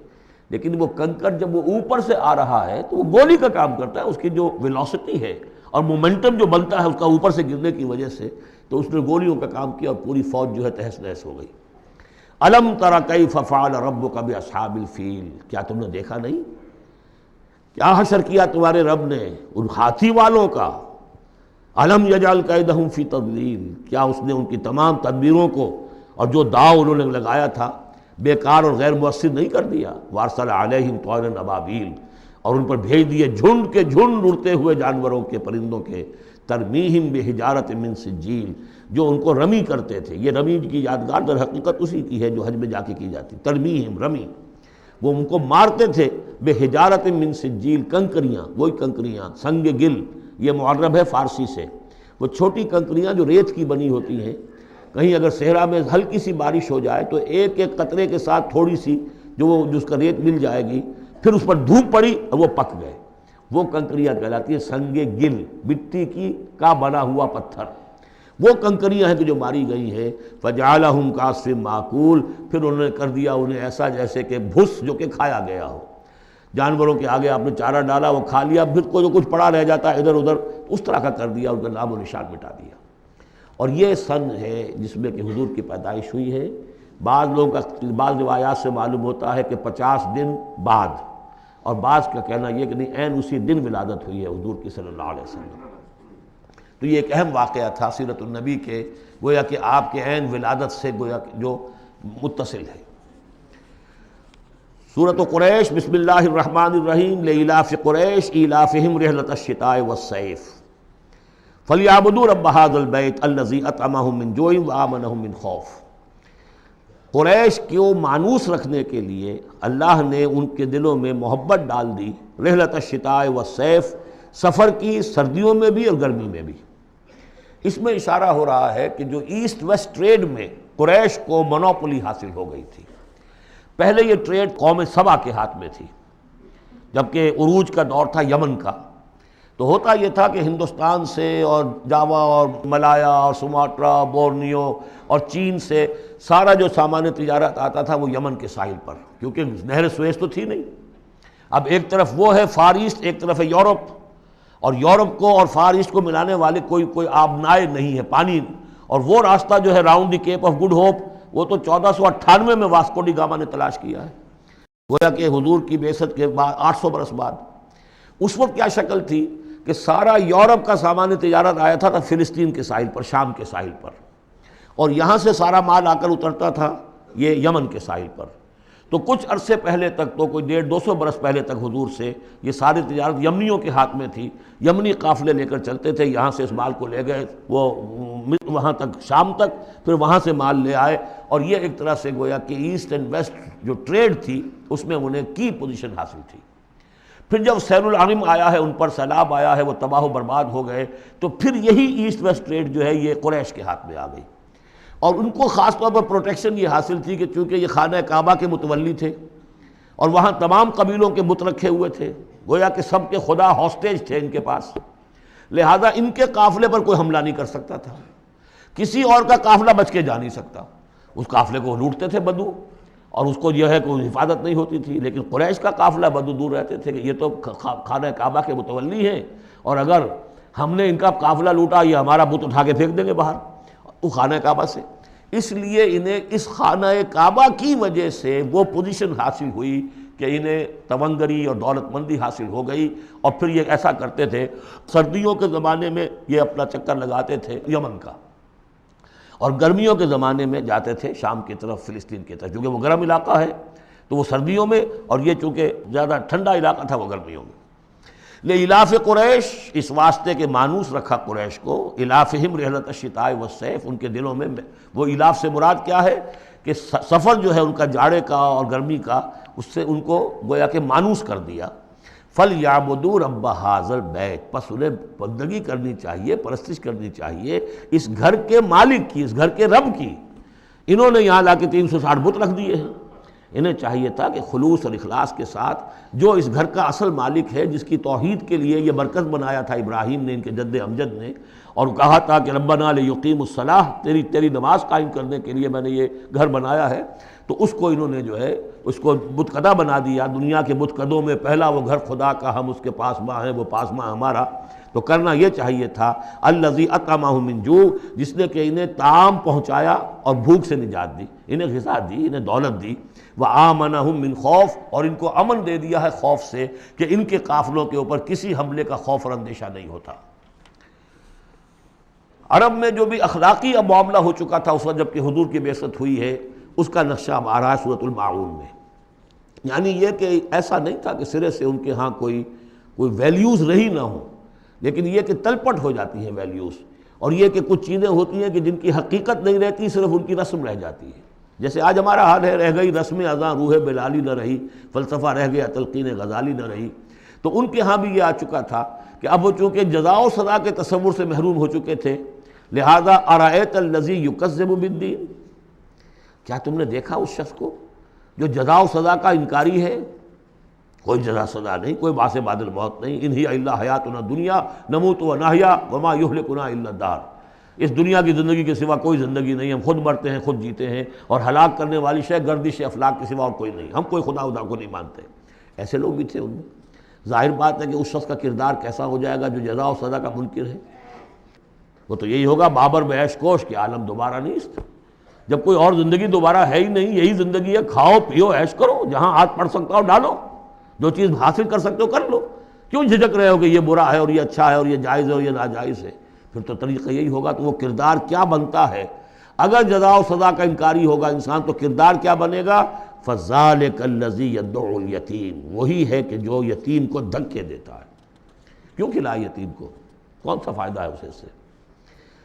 لیکن وہ کنکر جب وہ اوپر سے آ رہا ہے تو وہ گولی کا کام کرتا ہے. اس کی جو ویلوسٹی ہے اور مومنٹم جو بنتا ہے اس کا اوپر سے گرنے کی وجہ سے، تو اس نے گولیوں کا کام کیا اور پوری فوج جو ہے تہس نہس ہو گئی. الم تر کیف فعل ربک باصحاب الفیل، کیا تم نے دیکھا نہیں کیا حشر کیا تمہارے رب نے ان ہاتھی والوں کا. الم یجعل کیدہم فی تضلیل، کیا اس نے ان کی تمام تدبیروں کو اور جو داؤ انہوں نے لگایا تھا بیکار اور غیر مؤثر نہیں کر دیا. وارسل علیہم طیرا ابابیل، اور ان پر بھیج دیے جھنڈ کے جھنڈ اڑتے ہوئے جانوروں کے، پرندوں کے. ترمیہم بحجارۃ من سجیل، جو ان کو رمی کرتے تھے. یہ رمی کی یادگار در حقیقت اسی کی ہے جو حج میں جا کے کی جاتی. ترمیہم رمی، وہ ان کو مارتے تھے. بحجارۃ من سجیل، کنکریاں، وہی کنکریاں سنگ گل، یہ معرب ہے فارسی سے. وہ چھوٹی کنکریاں جو ریت کی بنی ہوتی ہیں، کہیں اگر صحرا میں ہلکی سی بارش ہو جائے تو ایک ایک قطرے کے ساتھ تھوڑی سی جو اس کا ریت مل جائے گی، پھر اس پر دھوپ پڑی اور وہ پک گئے. وہ کنکریاں کہلاتی ہیں سنگ گل، مٹی کا بنا ہوا پتھر. وہ کنکریاں ہیں کہ جو ماری گئی ہیں. فجعلہم کعصف معقول، پھر انہوں نے کر دیا انہیں ایسا جیسے کہ بھس جو کہ کھایا گیا ہو. جانوروں کے آگے آپ نے چارہ ڈالا، وہ کھا لیا، پھر کو جو کچھ پڑا رہ جاتا ہے ادھر ادھر، اس طرح کا کر دیا، ان کا نام و نشان مٹا دیا. اور یہ سن ہے جس میں کہ حضور کی پیدائش ہوئی ہے. بعض لوگوں کا بعض روایات سے معلوم ہوتا ہے کہ 50 دن بعد، اور بعض کا کہنا یہ کہ نہیں عین اسی دن ولادت ہوئی ہے حضور کی صلی اللہ علیہ وسلم. تو یہ ایک اہم واقعہ تھا سیرت النبی کے، گویا کہ آپ کے عین ولادت سے گویا کہ جو متصل ہے. سورۃ قریش، بسم اللہ الرحمن الرحیم. لإلاف قریش إیلافہم رحلۃ الشتاء والصیف فلیعبدوا رب ھذا البیت الذی اطعمہم من جوع وآمنہم من خوف. قریش کو مانوس رکھنے کے لیے اللہ نے ان کے دلوں میں محبت ڈال دی. رحلۃ الشتاء والصیف، سفر کی سردیوں میں بھی اور گرمی میں بھی. اس میں اشارہ ہو رہا ہے کہ جو ایسٹ ویسٹ ٹریڈ میں قریش کو مونوپولی حاصل ہو گئی تھی. پہلے یہ ٹریڈ قوم سبا کے ہاتھ میں تھی، جبکہ عروج کا دور تھا یمن کا. تو ہوتا یہ تھا کہ ہندوستان سے اور جاوا اور ملایا اور سماٹرا، بورنیو اور چین سے سارا جو سامان تجارت آتا تھا وہ یمن کے ساحل پر، کیونکہ نہر سویس تو تھی نہیں. اب ایک طرف وہ ہے فار ایسٹ، ایک طرف ہے یورپ، اور یورپ کو اور فار ایسٹ کو ملانے والے کوئی آبنائے نہیں ہے، پانی. اور وہ راستہ جو ہے round the Cape of Good Hope, وہ تو 1498 میں واسکو ڈی گاما نے تلاش کیا ہے، گویا کہ حضور کی بعثت کے بعد 800 برس بعد. اس وقت کیا شکل تھی کہ سارا یورپ کا سامان تجارت آیا تھا فلسطین کے ساحل پر، شام کے ساحل پر، اور یہاں سے سارا مال آ کر اترتا تھا یہ یمن کے ساحل پر. تو کچھ عرصے پہلے تک، تو کوئی 150-200 برس پہلے تک حضور سے یہ ساری تجارت یمنیوں کے ہاتھ میں تھی. یمنی قافلے لے کر چلتے تھے، یہاں سے اس مال کو لے گئے، وہ وہاں تک شام تک، پھر وہاں سے مال لے آئے، اور یہ ایک طرح سے گویا کہ ایسٹ اینڈ ویسٹ جو ٹریڈ تھی اس میں انہیں کی پوزیشن حاصل تھی۔ پھر جب سیل العرم آیا ہے، ان پر سیلاب آیا ہے، وہ تباہ و برباد ہو گئے، تو پھر یہی ایسٹ ویسٹ ٹریڈ جو ہے یہ قریش کے ہاتھ میں آ گئی، اور ان کو خاص طور پر پروٹیکشن یہ حاصل تھی کہ چونکہ یہ خانہ کعبہ کے متولی تھے اور وہاں تمام قبیلوں کے بت رکھے ہوئے تھے، گویا کہ سب کے خدا ہاسٹیج تھے ان کے پاس، لہذا ان کے قافلے پر کوئی حملہ نہیں کر سکتا تھا، کسی اور کا قافلہ بچ کے جا نہیں سکتا، اس قافلے کو لوٹتے تھے بدو، اور اس کو یہ ہے کوئی حفاظت نہیں ہوتی تھی، لیکن قریش کا قافلہ بدو دور رہتے تھے کہ یہ تو خانہ کعبہ کے متولی ہیں، اور اگر ہم نے ان کا قافلہ لوٹا یہ ہمارا بت اٹھا کے پھینک دیں گے باہر وہ خانہ کعبہ سے۔ اس لیے انہیں اس خانہ کعبہ کی وجہ سے وہ پوزیشن حاصل ہوئی کہ انہیں تونگری اور دولت مندی حاصل ہو گئی، اور پھر یہ ایسا کرتے تھے، سردیوں کے زمانے میں یہ اپنا چکر لگاتے تھے یمن کا، اور گرمیوں کے زمانے میں جاتے تھے شام کی طرف، فلسطین کی طرف، چونکہ وہ گرم علاقہ ہے تو وہ سردیوں میں، اور یہ چونکہ زیادہ ٹھنڈا علاقہ تھا وہ گرمیوں میں۔ لإلاف قریش، اس واسطے کے مانوس رکھا قریش کو، الافہم رحلۃ الشتاء والصیف، ان کے دلوں میں وہ الاف سے مراد کیا ہے کہ سفر جو ہے ان کا جاڑے کا اور گرمی کا، اس سے ان کو گویا کہ مانوس کر دیا۔ فَلْيَعْبُدُوا رَبَّ هَٰذَا الْبَيْتِ، پس انہیں بندگی کرنی چاہیے، پرستش کرنی چاہیے اس گھر کے مالک کی، اس گھر کے رب کی۔ انہوں نے یہاں لا کے 360 بت رکھ دیے ہیں، انہیں چاہیے تھا کہ خلوص اور اخلاص کے ساتھ جو اس گھر کا اصل مالک ہے، جس کی توحید کے لیے یہ مرکز بنایا تھا ابراہیم نے، ان کے جد امجد نے، اور کہا تھا کہ ربنا لیقیموا الصلاۃ، تیری نماز قائم کرنے کے لیے میں نے یہ گھر بنایا ہے، تو اس کو انہوں نے جو ہے اس کو بت قدہ بنا دیا۔ دنیا کے بت قدوں میں پہلا وہ گھر خدا کا، ہم اس کے پاسباں ہیں، وہ پاسباں ہمارا۔ تو کرنا یہ چاہیے تھا الذی اطعمہم من جوع، جس نے کہ انہیں طعام پہنچایا اور بھوک سے نجات دی، انہیں غذا دی، انہیں دولت دی، وآمنہم من خوف، اور ان کو امن دے دیا ہے خوف سے کہ ان کے قافلوں کے اوپر کسی حملے کا خوف اور اندیشہ نہیں ہوتا۔ عرب میں جو بھی اخلاقی اب معاملہ ہو چکا تھا اس وقت جب کہ حضور کی بعثت ہوئی ہے، اس کا نقشہ اب آ رہا ہے سورۃ الماعون میں۔ یعنی یہ کہ ایسا نہیں تھا کہ سرے سے ان کے ہاں کوئی ویلیوز رہی نہ ہوں، لیکن یہ کہ تلپٹ ہو جاتی ہیں ویلیوز، اور یہ کہ کچھ چیزیں ہوتی ہیں کہ جن کی حقیقت نہیں رہتی، صرف ان کی رسم رہ جاتی ہے۔ جیسے آج ہمارا حال ہے، رہ گئی رسم اذاں روح بلالی نہ رہی، فلسفہ رہ گیا تلقین غزالی نہ رہی۔ تو ان کے ہاں بھی یہ آ چکا تھا کہ اب وہ چونکہ جزا و سزا کے تصور سے محروم ہو چکے تھے، لہذا ارأیت الذی یکذب بالدین، کیا تم نے دیکھا اس شخص کو جو جزا و سزا کا انکاری ہے؟ کوئی جزا سزا نہیں، کوئی باعث بعد الموت نہیں، ان ہی الا حیاتنا الدنیا نموت و نحیا وما یہلکنا الا الدہر، اس دنیا کی زندگی کے سوا کوئی زندگی نہیں، ہم خود مرتے ہیں خود جیتے ہیں، اور ہلاک کرنے والی شے گردش افلاک کے سوا اور کوئی نہیں، ہم کوئی خدا کو نہیں مانتے۔ ایسے لوگ بھی تھے ان میں۔ ظاہر بات ہے کہ اس شخص کا کردار کیسا ہو جائے گا جو جزا و سزا کا منکر ہے؟ وہ تو یہی ہوگا بابر بعیش کوش کہ عالم دوبارہ نیست، جب کوئی اور زندگی دوبارہ ہے ہی نہیں، یہی زندگی ہے، کھاؤ پیو عیش کرو، جہاں ہاتھ پڑ سکتا ہو ڈالو، جو چیز حاصل کر سکتے ہو کر لو، کیوں جھجک رہے ہو کہ یہ برا ہے اور یہ اچھا ہے اور یہ جائز ہے اور یہ ناجائز ہے؟ پھر تو طریقہ یہی ہوگا۔ تو وہ کردار کیا بنتا ہے اگر جزا و سزا کا انکاری ہوگا انسان، تو کردار کیا بنے گا؟ فَذَلِكَ الَّذِي يَدُعُّ الْيَتِيمَ، وہی ہے کہ جو یتیم کو دھکے دیتا ہے۔ کیوں کھلائے یتیم کو؟ کون سا فائدہ ہے اسے سے؟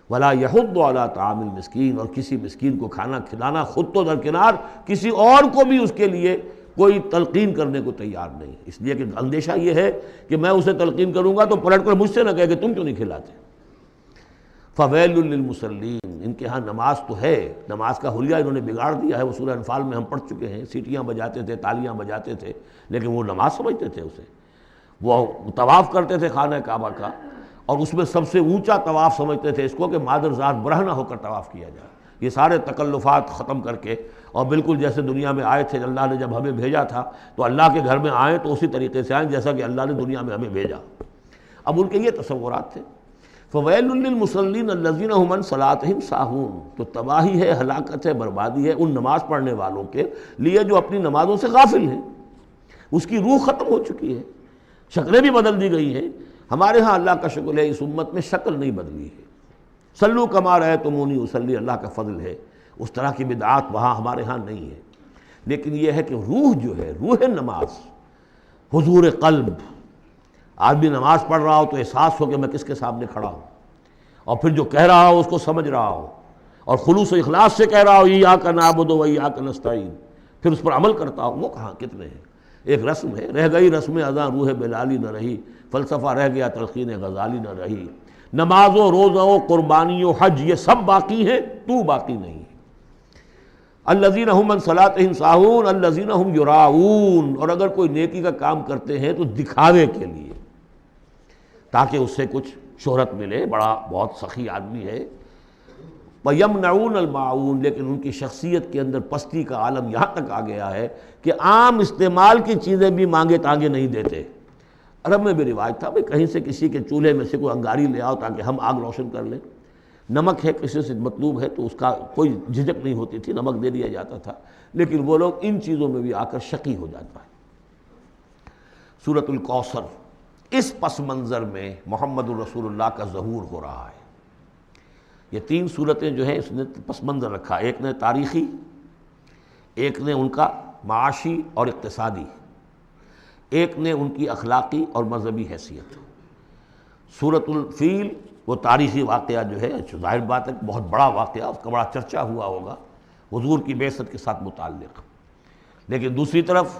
وَلَا يَحُضُّ عَلَىٰ طَعَامِ الْمِسْكِينِ، اور کسی مسکین کو کھانا کھلانا خود تو درکنار، کسی اور کو بھی اس کے لیے کوئی تلقین کرنے کو تیار نہیں، اس لیے کہ اندیشہ یہ ہے کہ میں اسے تلقین کروں گا تو پلٹ کر مجھ سے نہ کہے کہ تم کیوں نہیں کھلاتے۔ فَوَيْلٌ لِّلْمُصَلِّينَ، ان کے ہاں نماز تو ہے، نماز کا حلیہ انہوں نے بگاڑ دیا ہے، وہ سورہ انفال میں ہم پڑھ چکے ہیں، سیٹیاں بجاتے تھے، تالیاں بجاتے تھے، لیکن وہ نماز سمجھتے تھے اسے، وہ طواف کرتے تھے خانہ کعبہ کا، اور اس میں سب سے اونچا طواف سمجھتے تھے اس کو کہ مادر ذات برہنہ ہو کر طواف کیا جائے، یہ سارے تکلفات ختم کر کے، اور بالکل جیسے دنیا میں آئے تھے، اللہ نے جب ہمیں بھیجا تھا تو اللہ کے گھر میں آئیں تو اسی طریقے سے آئیں جیسا کہ اللہ نے دنیا میں ہمیں بھیجا۔ اب ان کے یہ تصورات تھے۔ فَوَيْلٌ لِّلْمُصَلِّينَ الَّذِينَ هُمْ عَنْ صَلَاتِهِمْ سَاهُونَ، تو تباہی ہے، ہلاکت ہے، بربادی ہے ان نماز پڑھنے والوں کے لیے جو اپنی نمازوں سے غافل ہیں، اس کی روح ختم ہو چکی ہے، شکلیں بھی بدل دی گئی ہیں۔ ہمارے ہاں اللہ کا شکر ہے اس امت میں شکل نہیں بدلی ہے، صلو کما رأیتمونی اصلی، اللہ کا فضل ہے، اس طرح کی بدعات وہاں ہمارے ہاں نہیں ہے، لیکن یہ ہے کہ روح جو ہے، روح نماز، حضور قلب، آدمی نماز پڑھ رہا ہو تو احساس ہو کہ میں کس کے سامنے کھڑا ہوں، اور پھر جو کہہ رہا ہو اس کو سمجھ رہا ہو اور خلوص و اخلاص سے کہہ رہا ہو ایاک نعبد و ایاک نستعین، پھر اس پر عمل کرتا ہو، وہ کہاں کتنے ہیں؟ ایک رسم ہے، رہ گئی رسم اذاں روح بلالی نہ رہی، فلسفہ رہ گیا تلقین غزالی نہ رہی، نماز و روزہ و قربانی و حج یہ سب باقی ہیں، تو باقی نہیں ہے۔ الذین هم عن صلاتهم ساہون الذین هم یراؤون، اور اگر کوئی نیکی کا کام کرتے ہیں تو دکھاوے کے لیے، تاکہ اس سے کچھ شہرت ملے، بڑا بہت سخی آدمی ہے۔ وَيَمْنَعُونَ الْمَاعُونَ، لیکن ان کی شخصیت کے اندر پستی کا عالم یہاں تک آ گیا ہے کہ عام استعمال کی چیزیں بھی مانگے تانگے نہیں دیتے۔ عرب میں بھی رواج تھا بھئی کہیں سے کسی کے چولہے میں سے کوئی انگاری لے آؤ تاکہ ہم آگ روشن کر لیں، نمک ہے کسی سے مطلوب ہے تو اس کا کوئی جھجک نہیں ہوتی تھی، نمک دے دیا جاتا تھا، لیکن وہ لوگ ان چیزوں میں بھی آ کر شقی ہو جاتا ہے۔ سورۃ الکوثر، اس پس منظر میں محمد الرسول اللہ کا ظہور ہو رہا ہے۔ یہ تین صورتیں جو ہیں اس نے پس منظر رکھا، ایک نے تاریخی، ایک نے ان کا معاشی اور اقتصادی، ایک نے ان کی اخلاقی اور مذہبی حیثیت۔ سورۃ الفیل وہ تاریخی واقعہ جو ہے، ظاہر بات ہے بہت بڑا واقعہ، اس کا بڑا چرچا ہوا ہوگا حضور کی بعثت کے ساتھ متعلق، لیکن دوسری طرف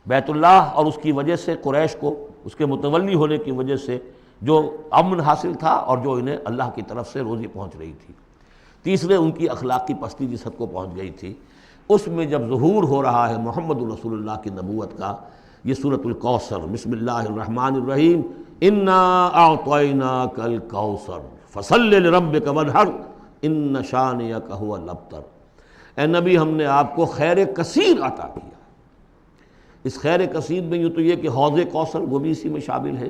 بیت اللہ اور اس کی وجہ سے قریش کو اس کے متولی ہونے کی وجہ سے جو امن حاصل تھا اور جو انہیں اللہ کی طرف سے روزی پہنچ رہی تھی، تیسرے ان کی اخلاقی پستی جس حد کو پہنچ گئی تھی، اس میں جب ظہور ہو رہا ہے محمد الرسول اللہ کی نبوت کا، یہ سورۃ الکوثر، بسم اللہ الرحمن الرحیم، انا اعطیناک الکوثر فصل لربک وانحر ان شانئک ھو الابتر۔ اے نبی ہم نے آپ کو خیر کثیر عطا کیا۔ اس خیر کثیر میں یوں تو یہ کہ حوض کوثر وہ بھی اسی میں شامل ہے،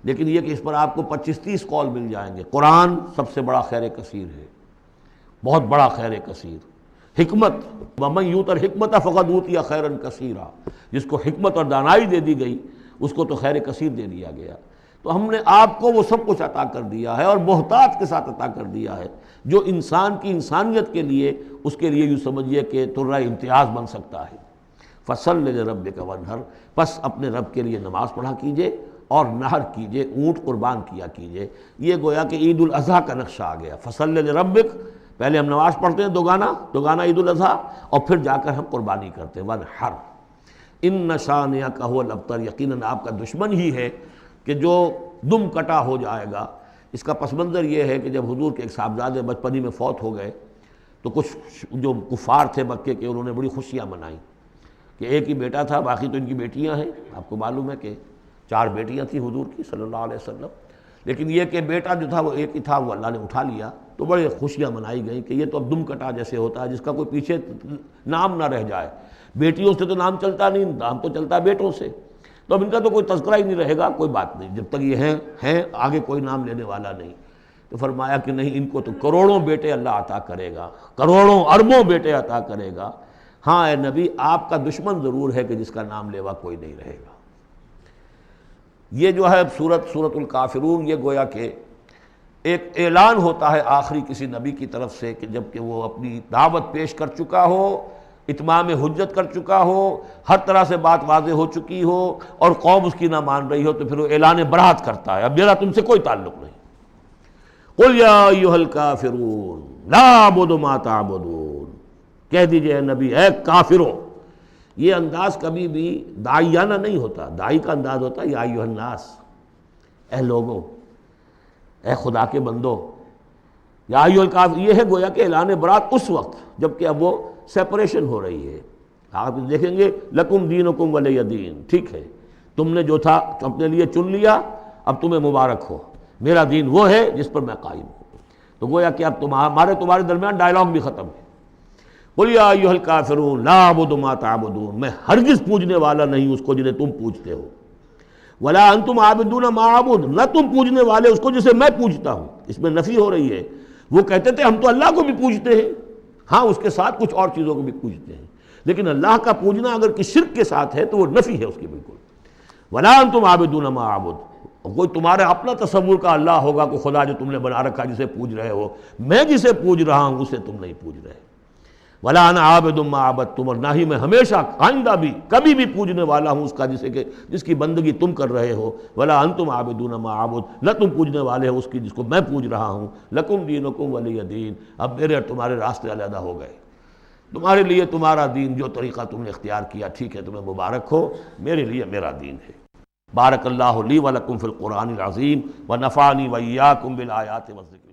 لیکن یہ کہ اس پر آپ کو 25-30 قول مل جائیں گے۔ قرآن سب سے بڑا خیر کثیر ہے، بہت بڑا خیر کثیر۔ حکمت، ومن یؤت الحکمت فقد اوتی خیرا کثیرا، جس کو حکمت اور دانائی دے دی گئی اس کو تو خیر کثیر دے دیا گیا۔ تو ہم نے آپ کو وہ سب کچھ عطا کر دیا ہے اور محتاط کے ساتھ عطا کر دیا ہے، جو انسان کی انسانیت کے لیے، اس کے لیے یوں سمجھیے کہ ترہ امتیاز بن سکتا ہے۔ فصل لربک وانحر، پس اپنے رب کے لیے نماز پڑھا کیجئے اور نحر کیجئے، اونٹ قربان کیا کیجئے۔ یہ گویا کہ عید الاضحیٰ کا نقشہ آ گیا۔ فصل لربک، پہلے ہم نماز پڑھتے ہیں دوگانہ عید الاضحیٰ، اور پھر جا کر ہم قربانی کرتے ہیں وانحر ان شانئک ھو الابتر، یقیناً آپ کا دشمن ہی ہے کہ جو دم کٹا ہو جائے گا۔ اس کا پس منظر یہ ہے کہ جب حضور کے ایک صاحبزادے بچپنی میں فوت ہو گئے تو کچھ جو کفار تھے مکے کے، انہوں نے بڑی خوشیاں منائیں کہ ایک ہی بیٹا تھا، باقی تو ان کی بیٹیاں ہیں۔ آپ کو معلوم ہے کہ 4 بیٹیاں تھیں حضور کی صلی اللہ علیہ وسلم، لیکن یہ کہ بیٹا جو تھا وہ ایک ہی تھا، وہ اللہ نے اٹھا لیا، تو بڑے خوشیاں منائی گئیں کہ یہ تو اب دم کٹا جیسے ہوتا ہے جس کا کوئی پیچھے نام نہ رہ جائے۔ بیٹیوں سے تو نام چلتا نہیں، نام تو چلتا ہے بیٹوں سے، تو اب ان کا تو کوئی تذکرہ ہی نہیں رہے گا، کوئی بات نہیں، جب تک یہ ہیں آگے کوئی نام لینے والا نہیں۔ تو فرمایا کہ نہیں، ان کو تو کروڑوں بیٹے اللہ عطا کرے گا، کروڑوں اربوں بیٹے عطا کرے گا۔ ہاں اے نبی، آپ کا دشمن ضرور ہے کہ جس کا نام لیوا کوئی نہیں رہے گا۔ یہ جو ہے سورۃ الکافرون، یہ گویا کہ ایک اعلان ہوتا ہے آخری کسی نبی کی طرف سے کہ جب کہ وہ اپنی دعوت پیش کر چکا ہو، اتمام حجت کر چکا ہو، ہر طرح سے بات واضح ہو چکی ہو اور قوم اس کی نہ مان رہی ہو، تو پھر وہ اعلان برات کرتا ہے، اب میرا تم سے کوئی تعلق نہیں۔ قل یا ایھا الکافرون لا اعبد ما تعبدون، کہہ دیجئے اے نبی، اے کافروں۔ یہ انداز کبھی بھی داعیانہ نہیں ہوتا، داعی کا انداز ہوتا ہے یا ایھا الناس، اے لوگوں، اے خدا کے بندو۔ یا ایھا الکافر، یہ ہے گویا کہ اعلان برات اس وقت جب کہ اب وہ سیپریشن ہو رہی ہے۔ آپ دیکھیں گے لکم دینکم ولی دین، ٹھیک ہے، تم نے جو تھا اپنے لیے چن لیا، اب تمہیں مبارک ہو، میرا دین وہ ہے جس پر میں قائم ہوں۔ تو گویا کہ اب تمہارے درمیان ڈائلاگ بھی ختم ہے۔ قل یا ایھا الکافرون لا اعبد ما تعبدون، میں ہرگز پوجنے والا نہیں اس کو جنہیں تم پوجتے ہو، ولا انتم عابدون ما اعبد، نہ تم پوجنے والے اس کو جسے میں پوجتا ہوں۔ اس میں نفی ہو رہی ہے۔ وہ کہتے تھے ہم تو اللہ کو بھی پوجتے ہیں، ہاں اس کے ساتھ کچھ اور چیزوں کو بھی پوجتے ہیں، لیکن اللہ کا پوجنا اگر کسی شرک کے ساتھ ہے تو وہ نفی ہے اس کی بالکل۔ ولا انتم عابدون ما اعبد، کوئی تمہارا اپنا تصور کا اللہ ہوگا کہ خدا جو تم نے بنا رکھا جسے پوج رہے ہو، میں جسے پوج رہا ہوں اسے تم نہیں پوج رہے۔ ولا انا عابد ما عبدتم، اور نہ ہی میں ہمیشہ آئندہ بھی کبھی بھی پوجنے والا ہوں اس کا جس کی بندگی تم کر رہے ہو، ولا انتم عابدون ما اعبد، نہ تم پوجنے والے ہو اس کی جس کو میں پوج رہا ہوں، لکم دینکم ولی دین، اب میرے اور تمہارے راستے علیحدہ ہو گئے، تمہارے لیے تمہارا دین، جو طریقہ تم نے اختیار کیا ٹھیک ہے، تمہیں مبارک ہو، میرے لیے میرا دین ہے۔ بارک اللہ لی ولکم فی القرآن العظیم ونفعنی وإیاکم بالآیات والذکر